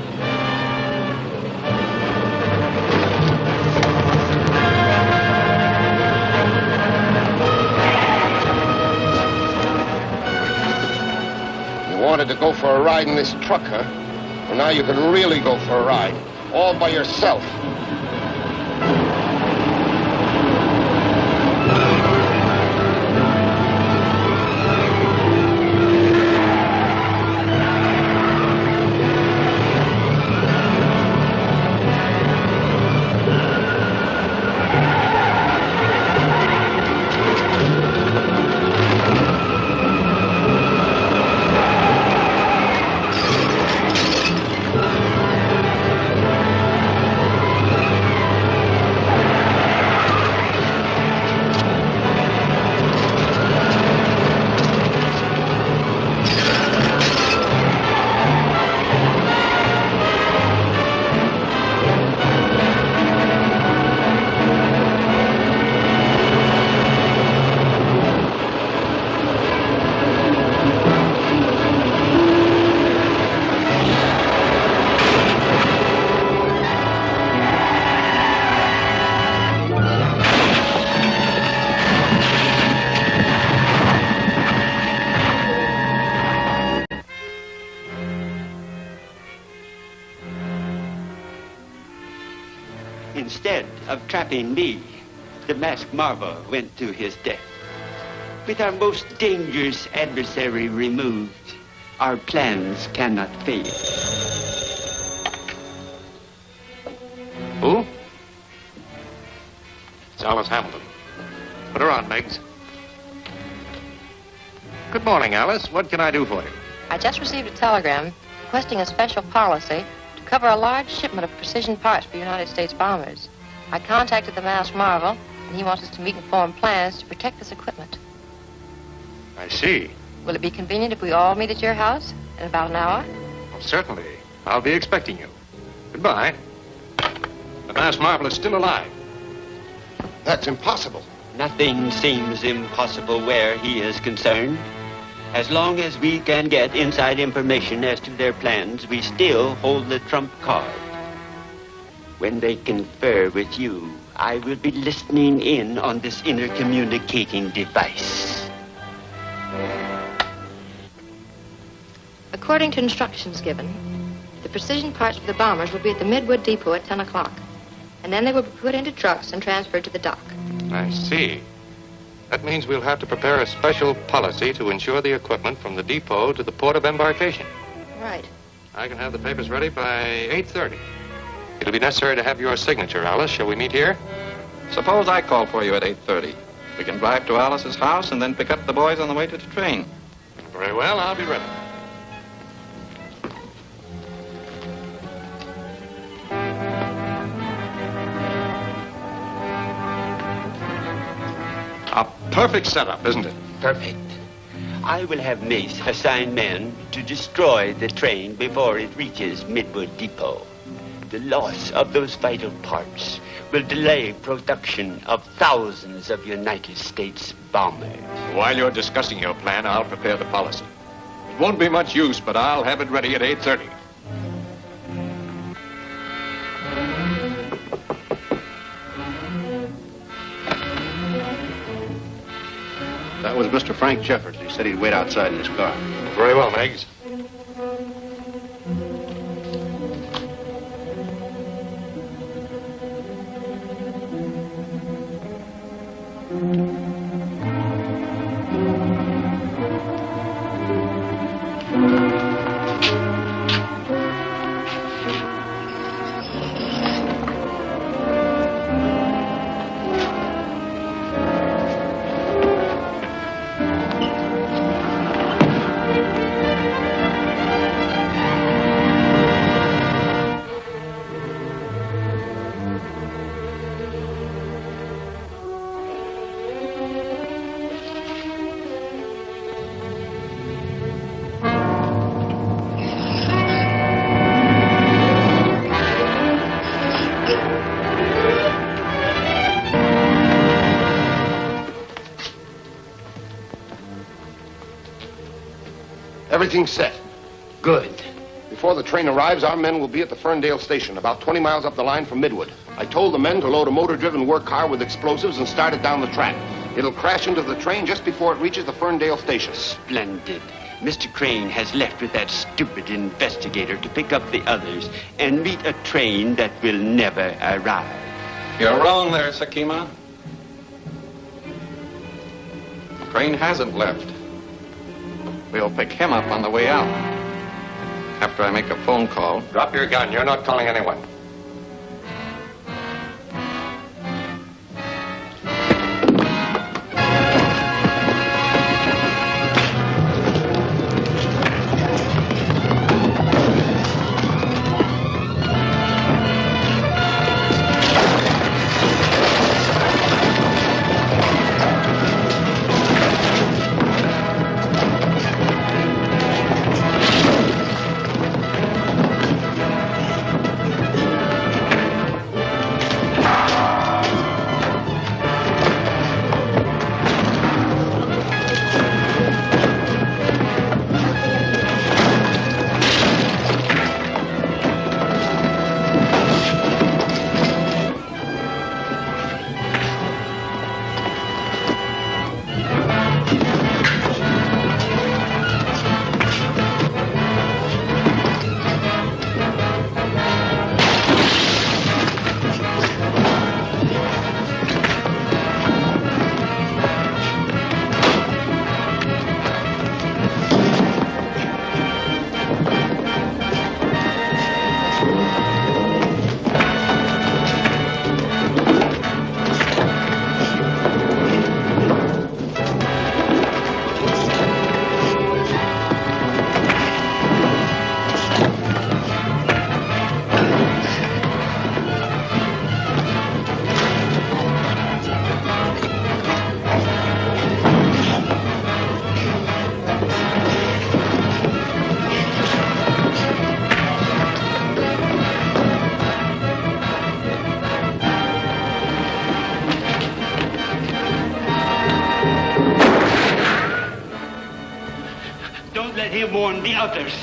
S1: You wanted to go for a ride in this truck, huh? Well, now you can really go for a ride. All by yourself.
S8: Instead of trapping me, the masked marvel went to his death. With our most dangerous adversary removed, our plans cannot fail.
S6: Who? It's Alice Hamilton. Put her on, Meggs. Good morning, Alice. What can I do for you?
S5: I just received a telegram requesting a special policy to cover a large shipment of precision parts for United States bombers. I contacted the Masked Marvel, and he wants us to meet and form plans to protect this equipment.
S6: I see.
S5: Will it be convenient if we all meet at your house in about an hour?
S6: Well, certainly. I'll be expecting you. Goodbye. The Masked Marvel is still alive.
S1: That's impossible.
S8: Nothing seems impossible where he is concerned. As long as we can get inside information as to their plans, we still hold the trump card. When they confer with you, I will be listening in on this intercommunicating device.
S5: According to instructions given, the precision parts for the bombers will be at the Midwood Depot at 10 o'clock. And then they will be put into trucks and transferred to the dock.
S6: I see. That means we'll have to prepare a special policy to ensure the equipment from the depot to the port of embarkation.
S5: Right.
S6: I can have the papers ready by 8:30. It'll be necessary to have your signature, Alice. Shall we meet here?
S9: Suppose I call for you at 8:30. We can drive to Alice's house and then pick up the boys on the way to the train.
S6: Very well, I'll be ready. A perfect setup, isn't it?
S8: Perfect. I will have Mace assign men to destroy the train before it reaches Midwood Depot. The loss of those vital parts will delay production of thousands of United States bombers.
S6: While you're discussing your plan, I'll prepare the policy. It won't be much use, but I'll have it ready at 8:30.
S20: That was Mr. Frank Jeffords. He said he'd wait outside in his car.
S6: Very well, Meggs.
S1: Everything's set.
S8: Good.
S1: Before the train arrives, our men will be at the Ferndale station, about 20 miles up the line from Midwood. I told the men to load a motor-driven work car with explosives and start it down the track. It'll crash into the train just before it reaches the Ferndale station.
S8: Splendid. Mr. Crane has left with that stupid investigator to pick up the others and meet a train that will never arrive.
S9: You're wrong there, Sakima. The train hasn't left. We'll pick him up on the way out. After I make a phone call.
S6: Drop your gun. You're not calling anyone.
S8: Don't let him warn the others.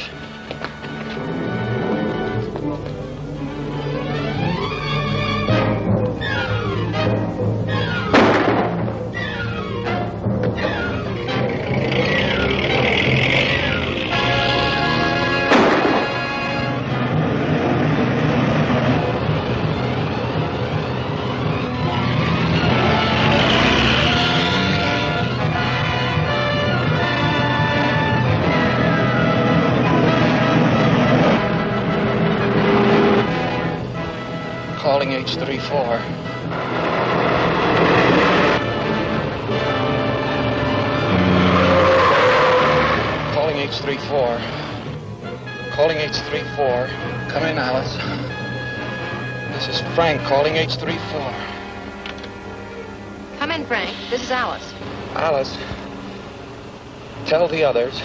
S10: Calling H34. Calling H34. Calling H34. Come in, Alice. This is Frank calling H34.
S5: Come in, Frank. This is Alice.
S10: Alice, tell the others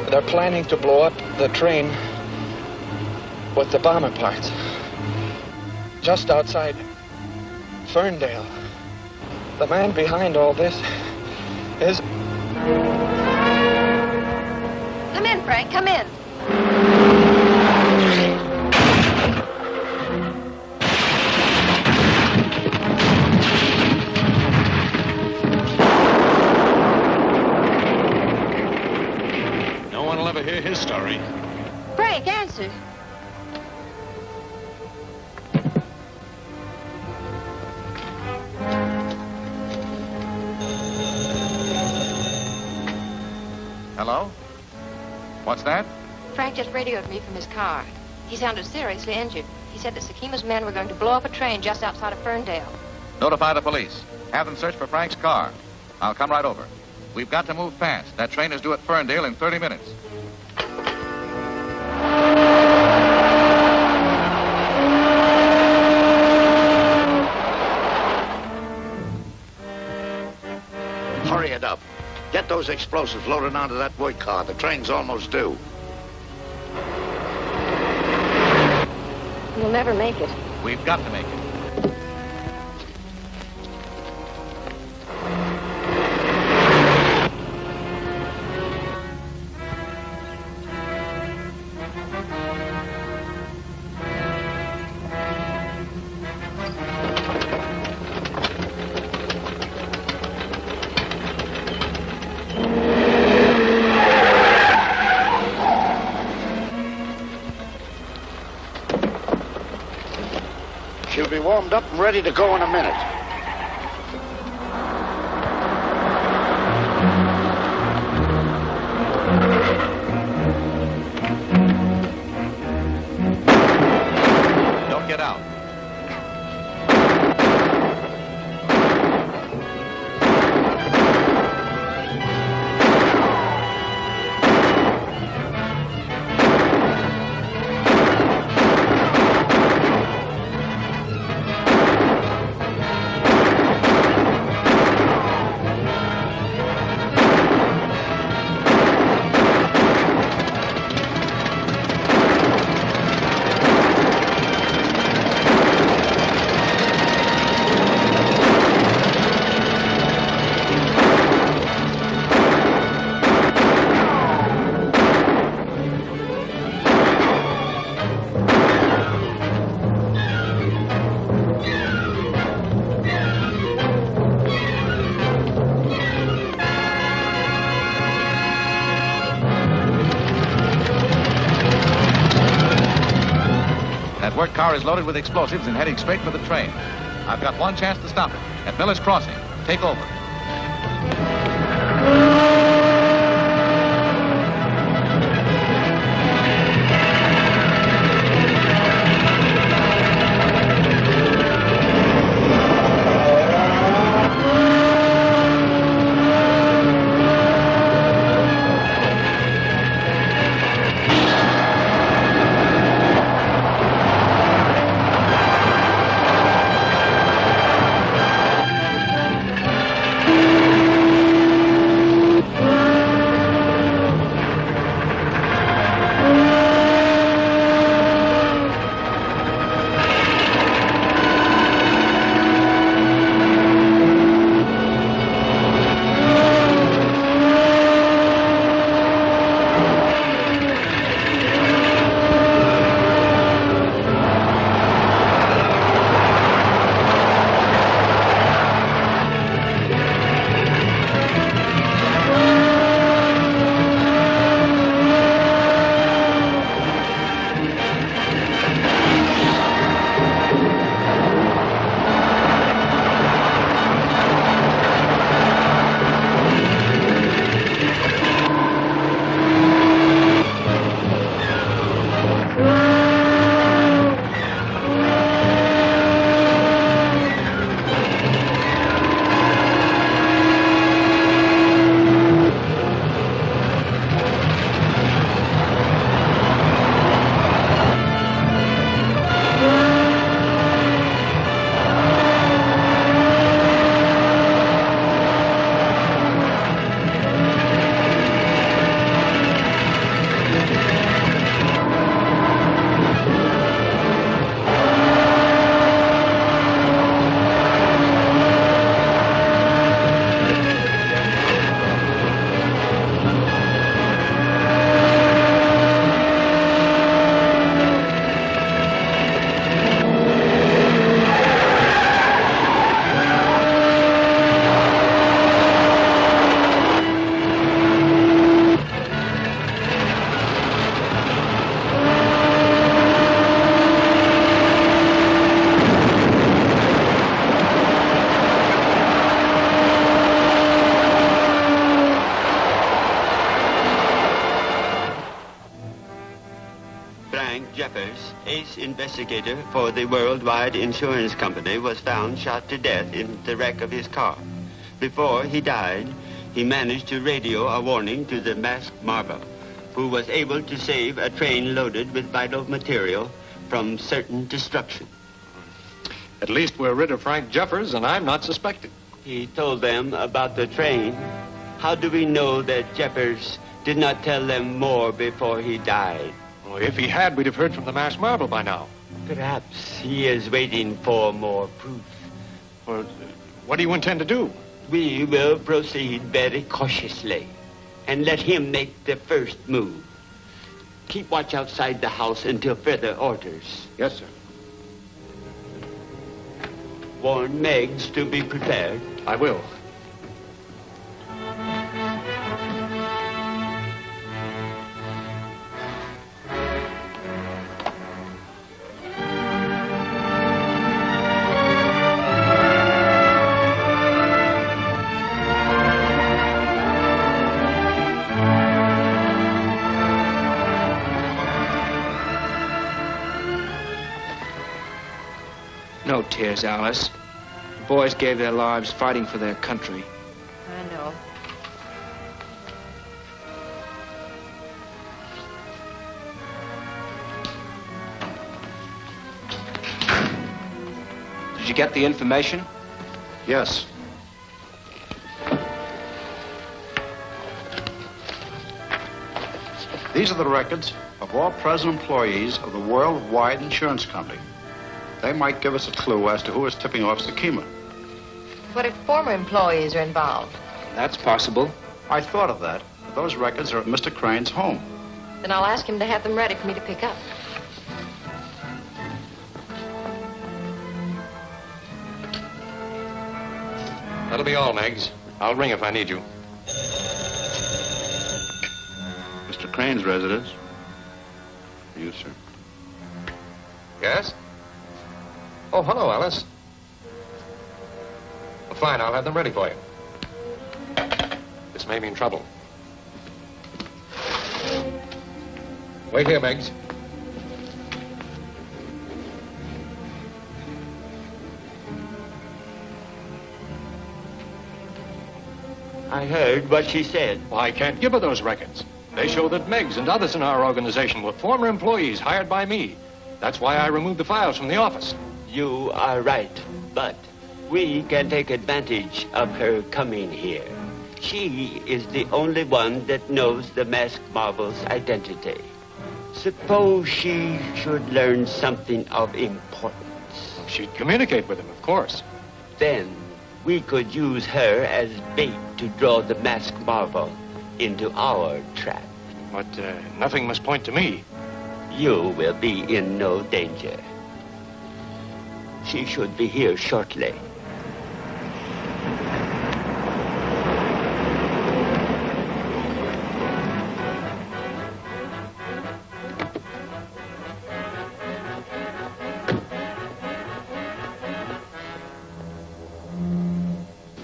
S10: they're planning to blow up the train with the bomber parts just outside Ferndale. The man behind all this is...
S5: Come in, Frank. Come in.
S7: No one will ever hear his story.
S5: Frank, answer.
S12: Hello? What's that?
S5: Frank just radioed me from his car. He sounded seriously injured. He said that Sekima's men were going to blow up a train just outside of Ferndale.
S12: Notify the police. Have them search for Frank's car. I'll come right over. We've got to move fast. That train is due at Ferndale in 30 minutes.
S2: Hurry it up. Get those explosives loaded onto that wood car. The train's almost due.
S5: We'll never make it.
S12: We've got to make it.
S2: She'll be warmed up and ready to go in a minute.
S12: Don't get out. That work car is loaded with explosives and heading straight for the train. I've got one chance to stop it. At Miller's Crossing. Take over.
S8: Jeffers, ace investigator for the Worldwide Insurance Company, was found shot to death in the wreck of his car. Before he died, he managed to radio a warning to the masked marvel, who was able to save a train loaded with vital material from certain destruction.
S3: At least we're rid of Frank Jeffers, and I'm not suspected.
S8: He told them about the train. How do we know that Jeffers did not tell them more before he died?
S3: Well, if he had, we'd have heard from the masked marvel by now.
S8: Perhaps he is waiting for more proof.
S3: Well, what do you intend to do?
S8: We will proceed very cautiously and let him make the first move. Keep watch outside the house until further orders.
S1: Yes, sir.
S8: Warn Meggs to be prepared.
S3: I will.
S16: No tears, Alice. The boys gave their lives fighting for their country.
S5: I know.
S16: Did you get the information?
S15: Yes. These are the records of all present employees of the Worldwide Insurance Company. They might give us a clue as to who is tipping off Sakima.
S5: What if former employees are involved?
S16: That's possible.
S15: I thought of that, but those records are at Mr. Crane's home.
S5: Then I'll ask him to have them ready for me to pick up.
S3: That'll be all, Meggs. I'll ring if I need you.
S22: Mr. Crane's residence. You, sir.
S3: Yes? Oh, hello, Alice. Well, fine, I'll have them ready for you. This may mean trouble. Wait here, Meggs.
S8: I heard what she said.
S3: Well, I can't give her those records. They show that Meggs and others in our organization were former employees hired by me. That's why I removed the files from the office.
S8: You are right, but we can take advantage of her coming here. She is the only one that knows the masked marvel's identity. Suppose she should learn something of importance.
S3: She'd communicate with him, of course.
S8: Then we could use her as bait to draw the masked marvel into our trap.
S3: But nothing must point to me.
S8: You will be in no danger. She should be here shortly.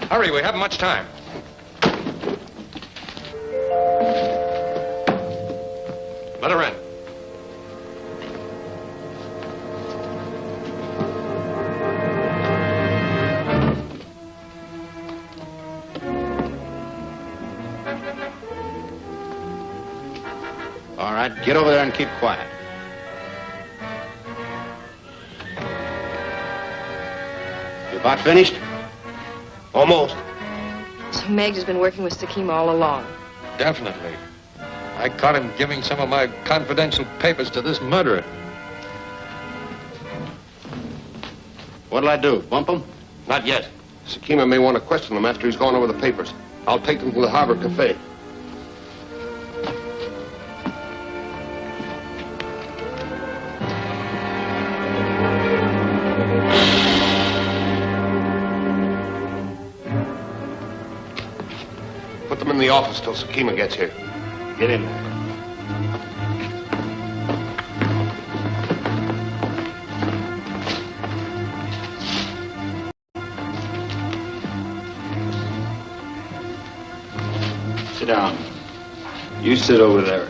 S3: Hurry, we haven't much time. Let her in.
S2: All right, get over there and keep quiet. You about finished?
S1: Almost.
S5: So Meggs has been working with Sakima all along.
S3: Definitely. I caught him giving some of my confidential papers to this murderer.
S2: What'll I do, bump him?
S3: Not yet.
S1: Sakima may want to question him after he's gone over the papers. I'll take them to the Harbor Cafe. Put them in the office till Sakima gets here.
S2: Get in. Sit down. You sit over there.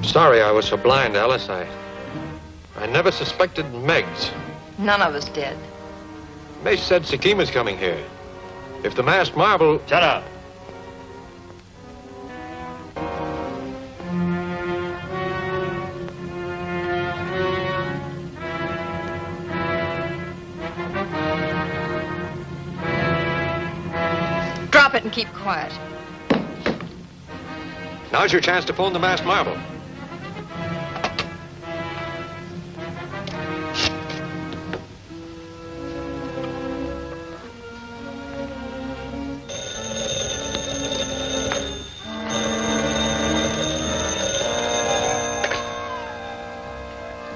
S3: I'm sorry I was so blind, Alice. I never suspected Meggs.
S5: None of us did.
S3: Mace said Sekima's coming here. If the masked marvel...
S7: Shut up.
S5: Drop it and keep quiet.
S3: Now's your chance to phone the masked marvel.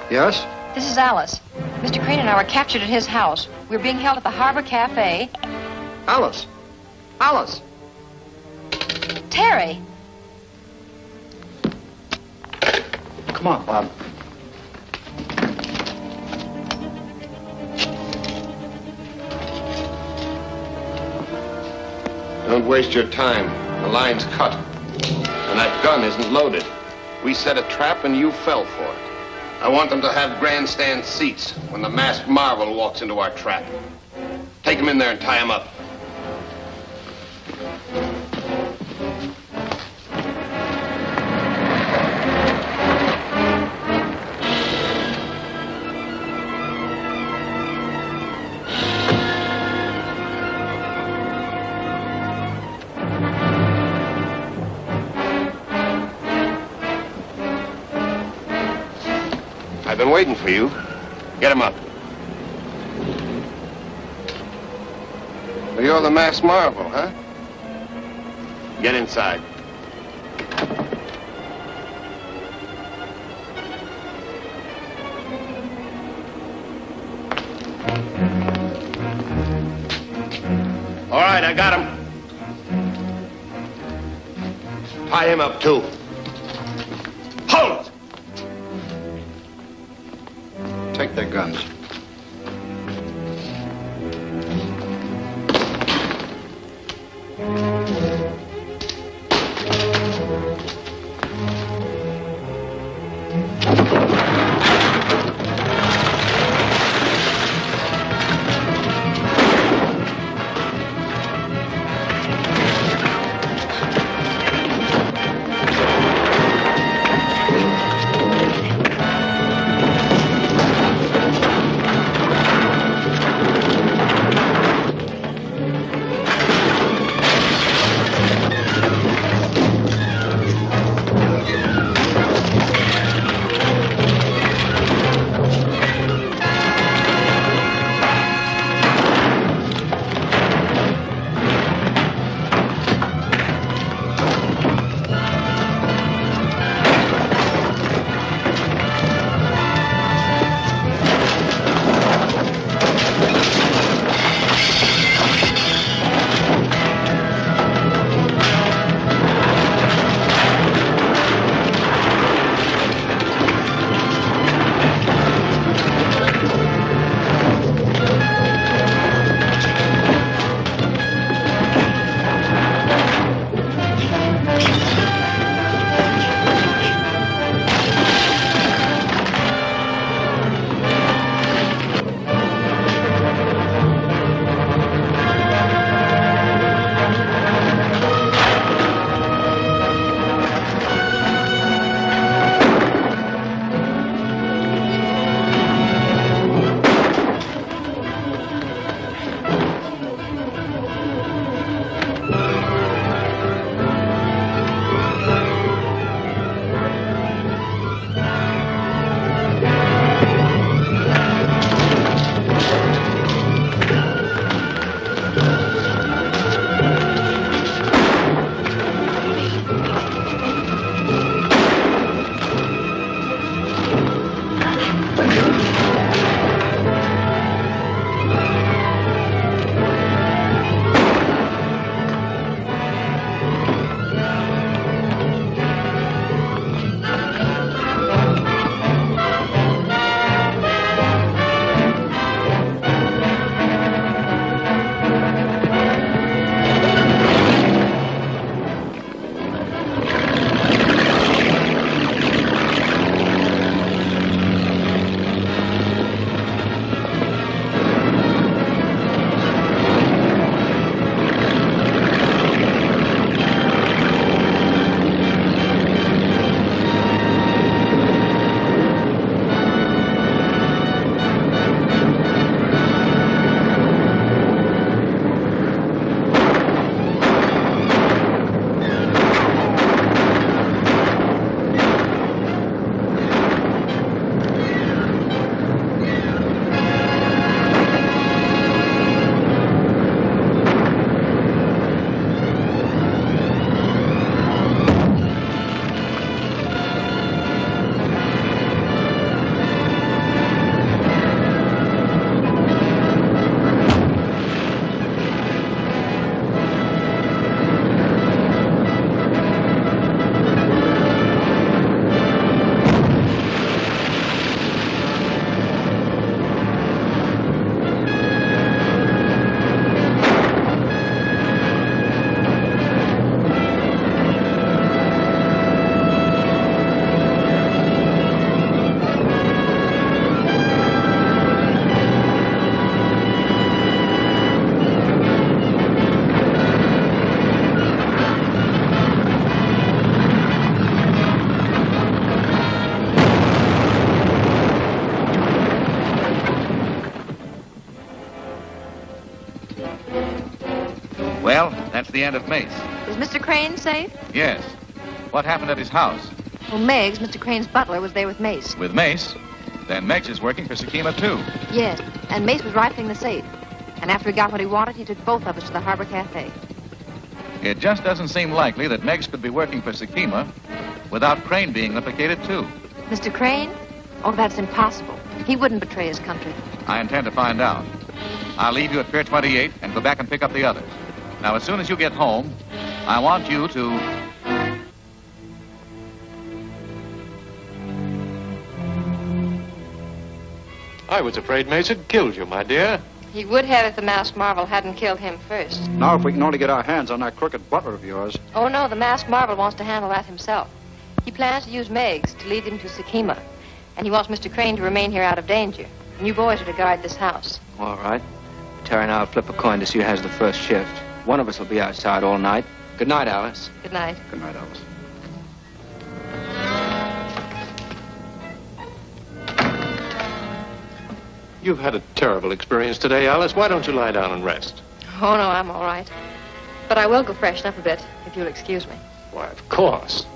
S15: Yes?
S5: This is Alice. Mr. Crane and I were captured at his house. We're being held at the Harbor Cafe.
S15: Alice! Alice!
S5: Terry!
S15: Come on, Bob.
S1: Don't waste your time. The line's cut. And that gun isn't loaded. We set a trap and you fell for it. I want them to have grandstand seats when the masked marvel walks into our trap. Take him in there and tie him up. I've been waiting for you. Get him up. Well, you're the masked marvel, huh? Get inside. All right, I got him. Tie him up, too. Hold it!
S15: Take their guns.
S12: the end of Mace.
S5: Is Mr. Crane safe?
S12: Yes. What happened at his house?
S5: Well, Meigs, Mr. Crane's butler, was there with Mace.
S12: With Mace? Then Meigs is working for Sakima, too.
S5: Yes, and Mace was rifling the safe. And after he got what he wanted, he took both of us to the Harbor Cafe.
S12: It just doesn't seem likely that Meigs could be working for Sakima without Crane being implicated, too.
S5: Mr. Crane? Oh, that's impossible. He wouldn't betray his country.
S12: I intend to find out. I'll leave you at Pier 28 and go back and pick up the others. Now, as soon as you get home, I want you to...
S3: I was afraid Mace had killed you, my dear.
S5: He would have if the masked marvel hadn't killed him first.
S15: Now, if we can only get our hands on that crooked butler of yours.
S5: Oh, no, the masked marvel wants to handle that himself. He plans to use Meigs to lead him to Sakima. And he wants Mr. Crane to remain here out of danger. And you boys are to guard this house.
S16: All right. Terry and I'll flip a coin to see who has the first shift. One of us will be outside all night. Good night, Alice.
S5: Good night.
S15: Good night, Alice.
S3: You've had a terrible experience today, Alice. Why don't you lie down and rest?
S5: Oh, no, I'm all right. But I will go freshen up a bit, if you'll excuse me.
S3: Why, of course.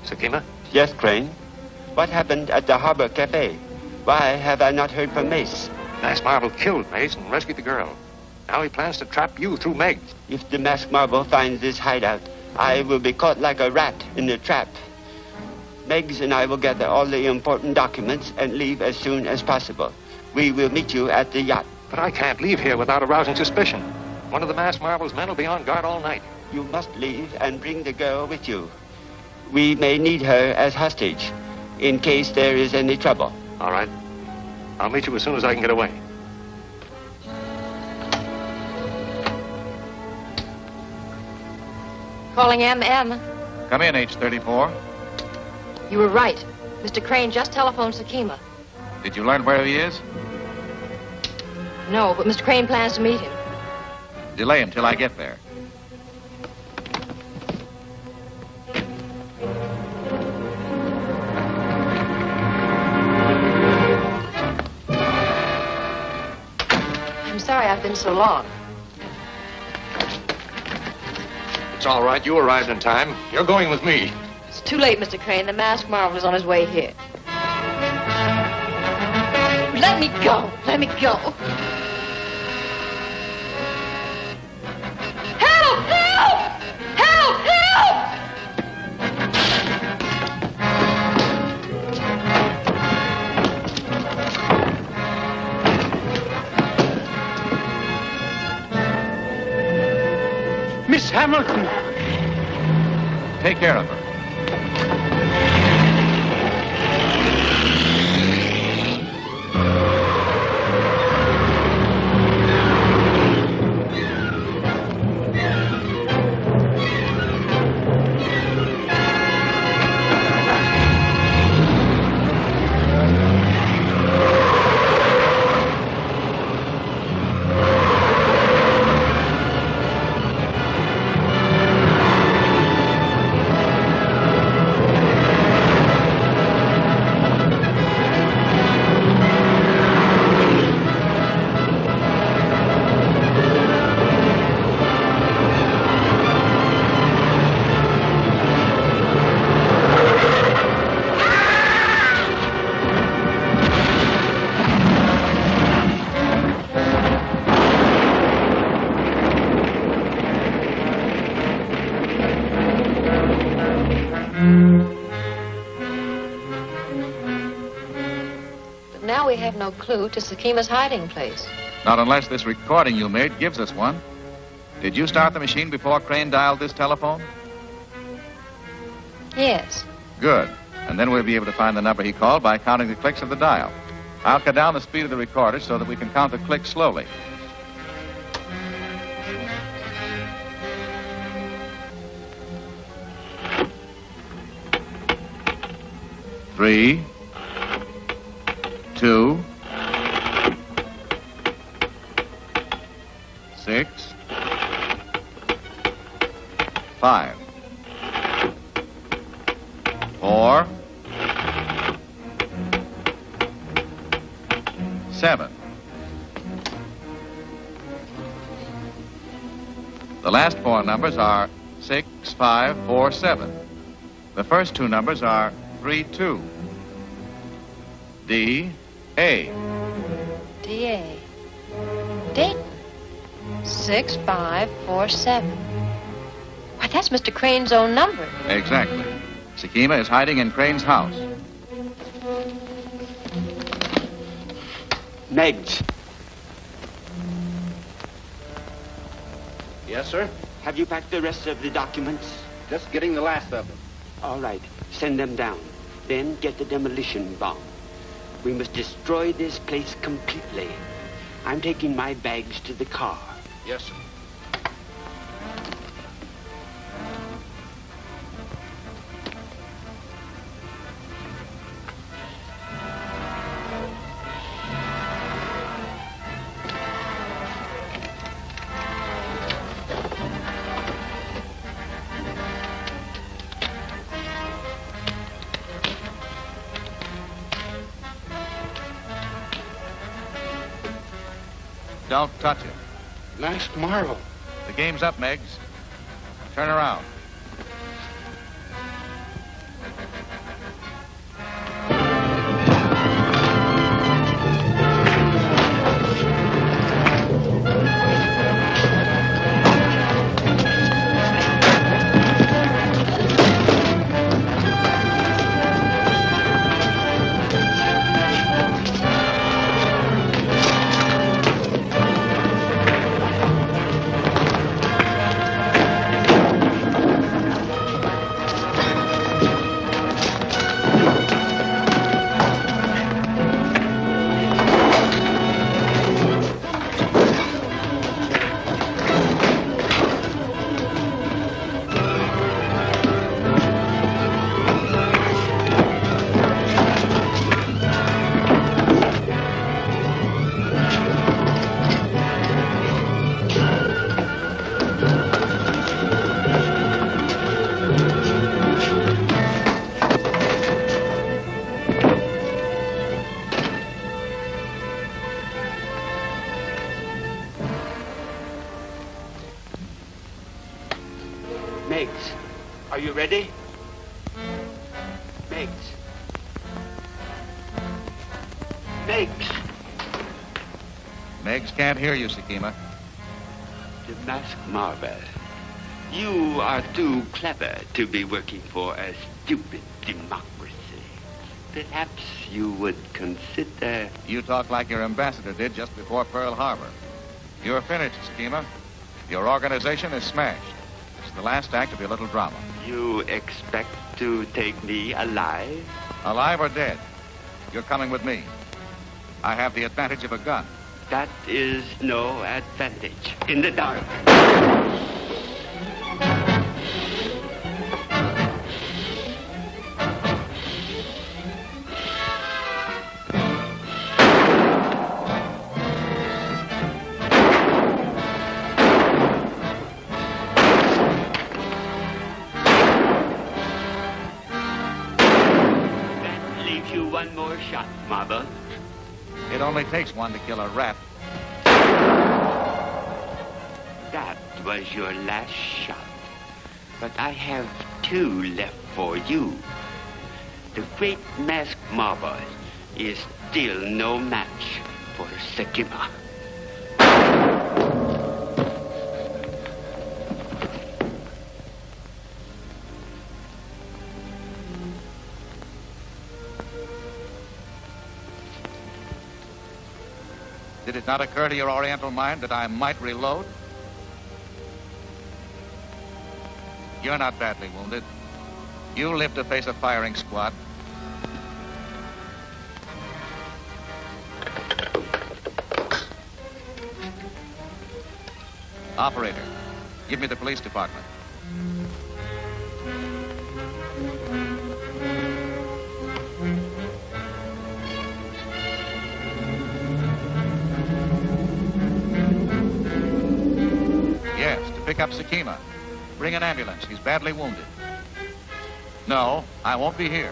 S3: Sakima?
S8: Yes, Crane. What happened at the Harbor Cafe? Why have I not heard from Mace?
S6: Masked Marvel killed Mace and rescued the girl. Now he plans to trap you through Meigs.
S8: If the Masked Marvel finds this hideout, I will be caught like a rat in the trap. Meigs and I will gather all the important documents and leave as soon as possible. We will meet you at the yacht.
S6: But I can't leave here without arousing suspicion. One of the Masked Marvel's men will be on guard all night.
S8: You must leave and bring the girl with you. We may need her as hostage, in case there is any trouble.
S6: All right. I'll meet you as soon as I can get away.
S5: Calling M.M.
S12: Come in, H-34.
S5: You were right. Mr. Crane just telephoned Sakima.
S12: Did you learn where he is?
S5: No, but Mr. Crane plans to meet him.
S12: Delay him till I get there.
S5: I'm sorry I've been so long.
S3: It's all right. You arrived in time. You're going with me.
S5: It's too late, Mr. Crane. The masked marvel is on his way here. Let me go. Let me go. Help! Help! Help! Help!
S23: Miss Hamilton!
S12: Take care of her.
S5: Now we have no clue to Sakima's hiding place.
S12: Not unless this recording you made gives us one. Did you start the machine before Crane dialed this telephone?
S5: Yes.
S12: Good. And then we'll be able to find the number he called by counting the clicks of the dial. I'll cut down the speed of the recorder so that we can count the clicks slowly. 3, 2, 6, 5, 4, 7. The last four numbers are 6, 5, 4, 7. The first two numbers are 3, 2. D, A.
S5: D-A. Dayton. 6547. Why, that's Mr. Crane's own number.
S12: Exactly. Sakima is hiding in Crane's house.
S8: Meggs.
S2: Yes, sir?
S8: Have you packed the rest of the documents?
S2: Just getting the last of them.
S8: All right. Send them down. Then get the demolition bomb. We must destroy this place completely. I'm taking my bags to the car.
S2: Yes, sir.
S12: Don't touch it.
S2: Masked Marvel.
S12: The game's up, Meggs. Turn around.
S8: Meggs, are you ready? Meggs. Meggs.
S12: Meggs can't hear you, Sakima.
S8: The Masked Marvel. You are too clever to be working for a stupid democracy. Perhaps you would consider...
S12: You talk like your ambassador did just before Pearl Harbor. You're finished, Sakima. Your organization is smashed. It's the last act of your little drama.
S8: You expect to take me alive?
S12: Alive or dead, you're coming with me. I have the advantage of a gun.
S8: That is no advantage in the dark. One more shot, Marble.
S12: It only takes one to kill a rat.
S8: That was your last shot. But I have two left for you. The great Masked Marvel is still no match for Sakima.
S12: Did it not occur to your Oriental mind that I might reload? You're not badly wounded. You live to face a firing squad. Operator, give me the police department. Yes, to pick up Sakima. Bring an ambulance. He's badly wounded. No, I won't be here.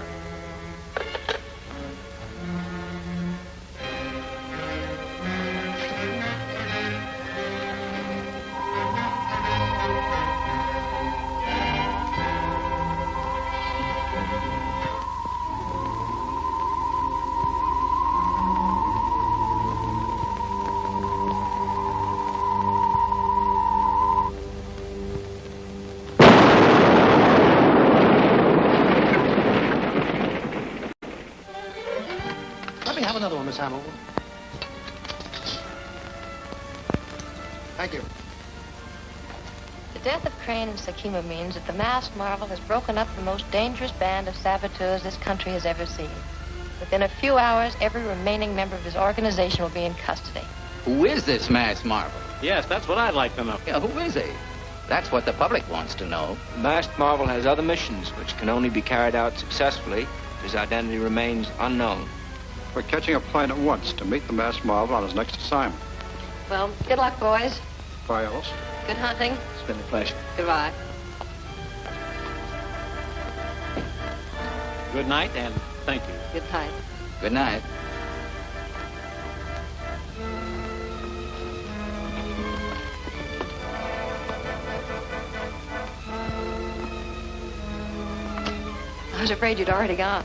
S13: Have another one, Miss Hamill. Thank you.
S5: The death of Crane and Sakima means that the masked marvel has broken up the most dangerous band of saboteurs this country has ever seen. Within a few hours, every remaining member of his organization will be in custody.
S2: Who is this masked marvel?
S7: Yes, that's what I'd like to know.
S2: Yeah, who is he? That's what the public wants to know.
S11: Masked Marvel has other missions which can only be carried out successfully if his identity remains unknown.
S15: We're catching a plane at once to meet the masked marvel on his next assignment.
S5: Well, good luck, boys.
S15: Bye, Alice.
S5: Good hunting.
S11: It's been a pleasure.
S5: Goodbye.
S7: Good night, and thank you.
S5: Good night.
S2: Good night.
S5: I was afraid you'd already gone.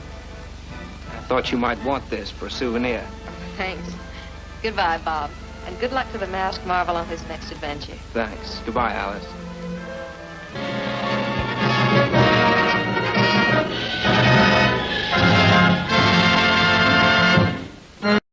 S11: I thought you might want this for a souvenir.
S5: Thanks. Goodbye, Bob. And good luck to the masked marvel on his next adventure.
S11: Thanks. Goodbye, Alice.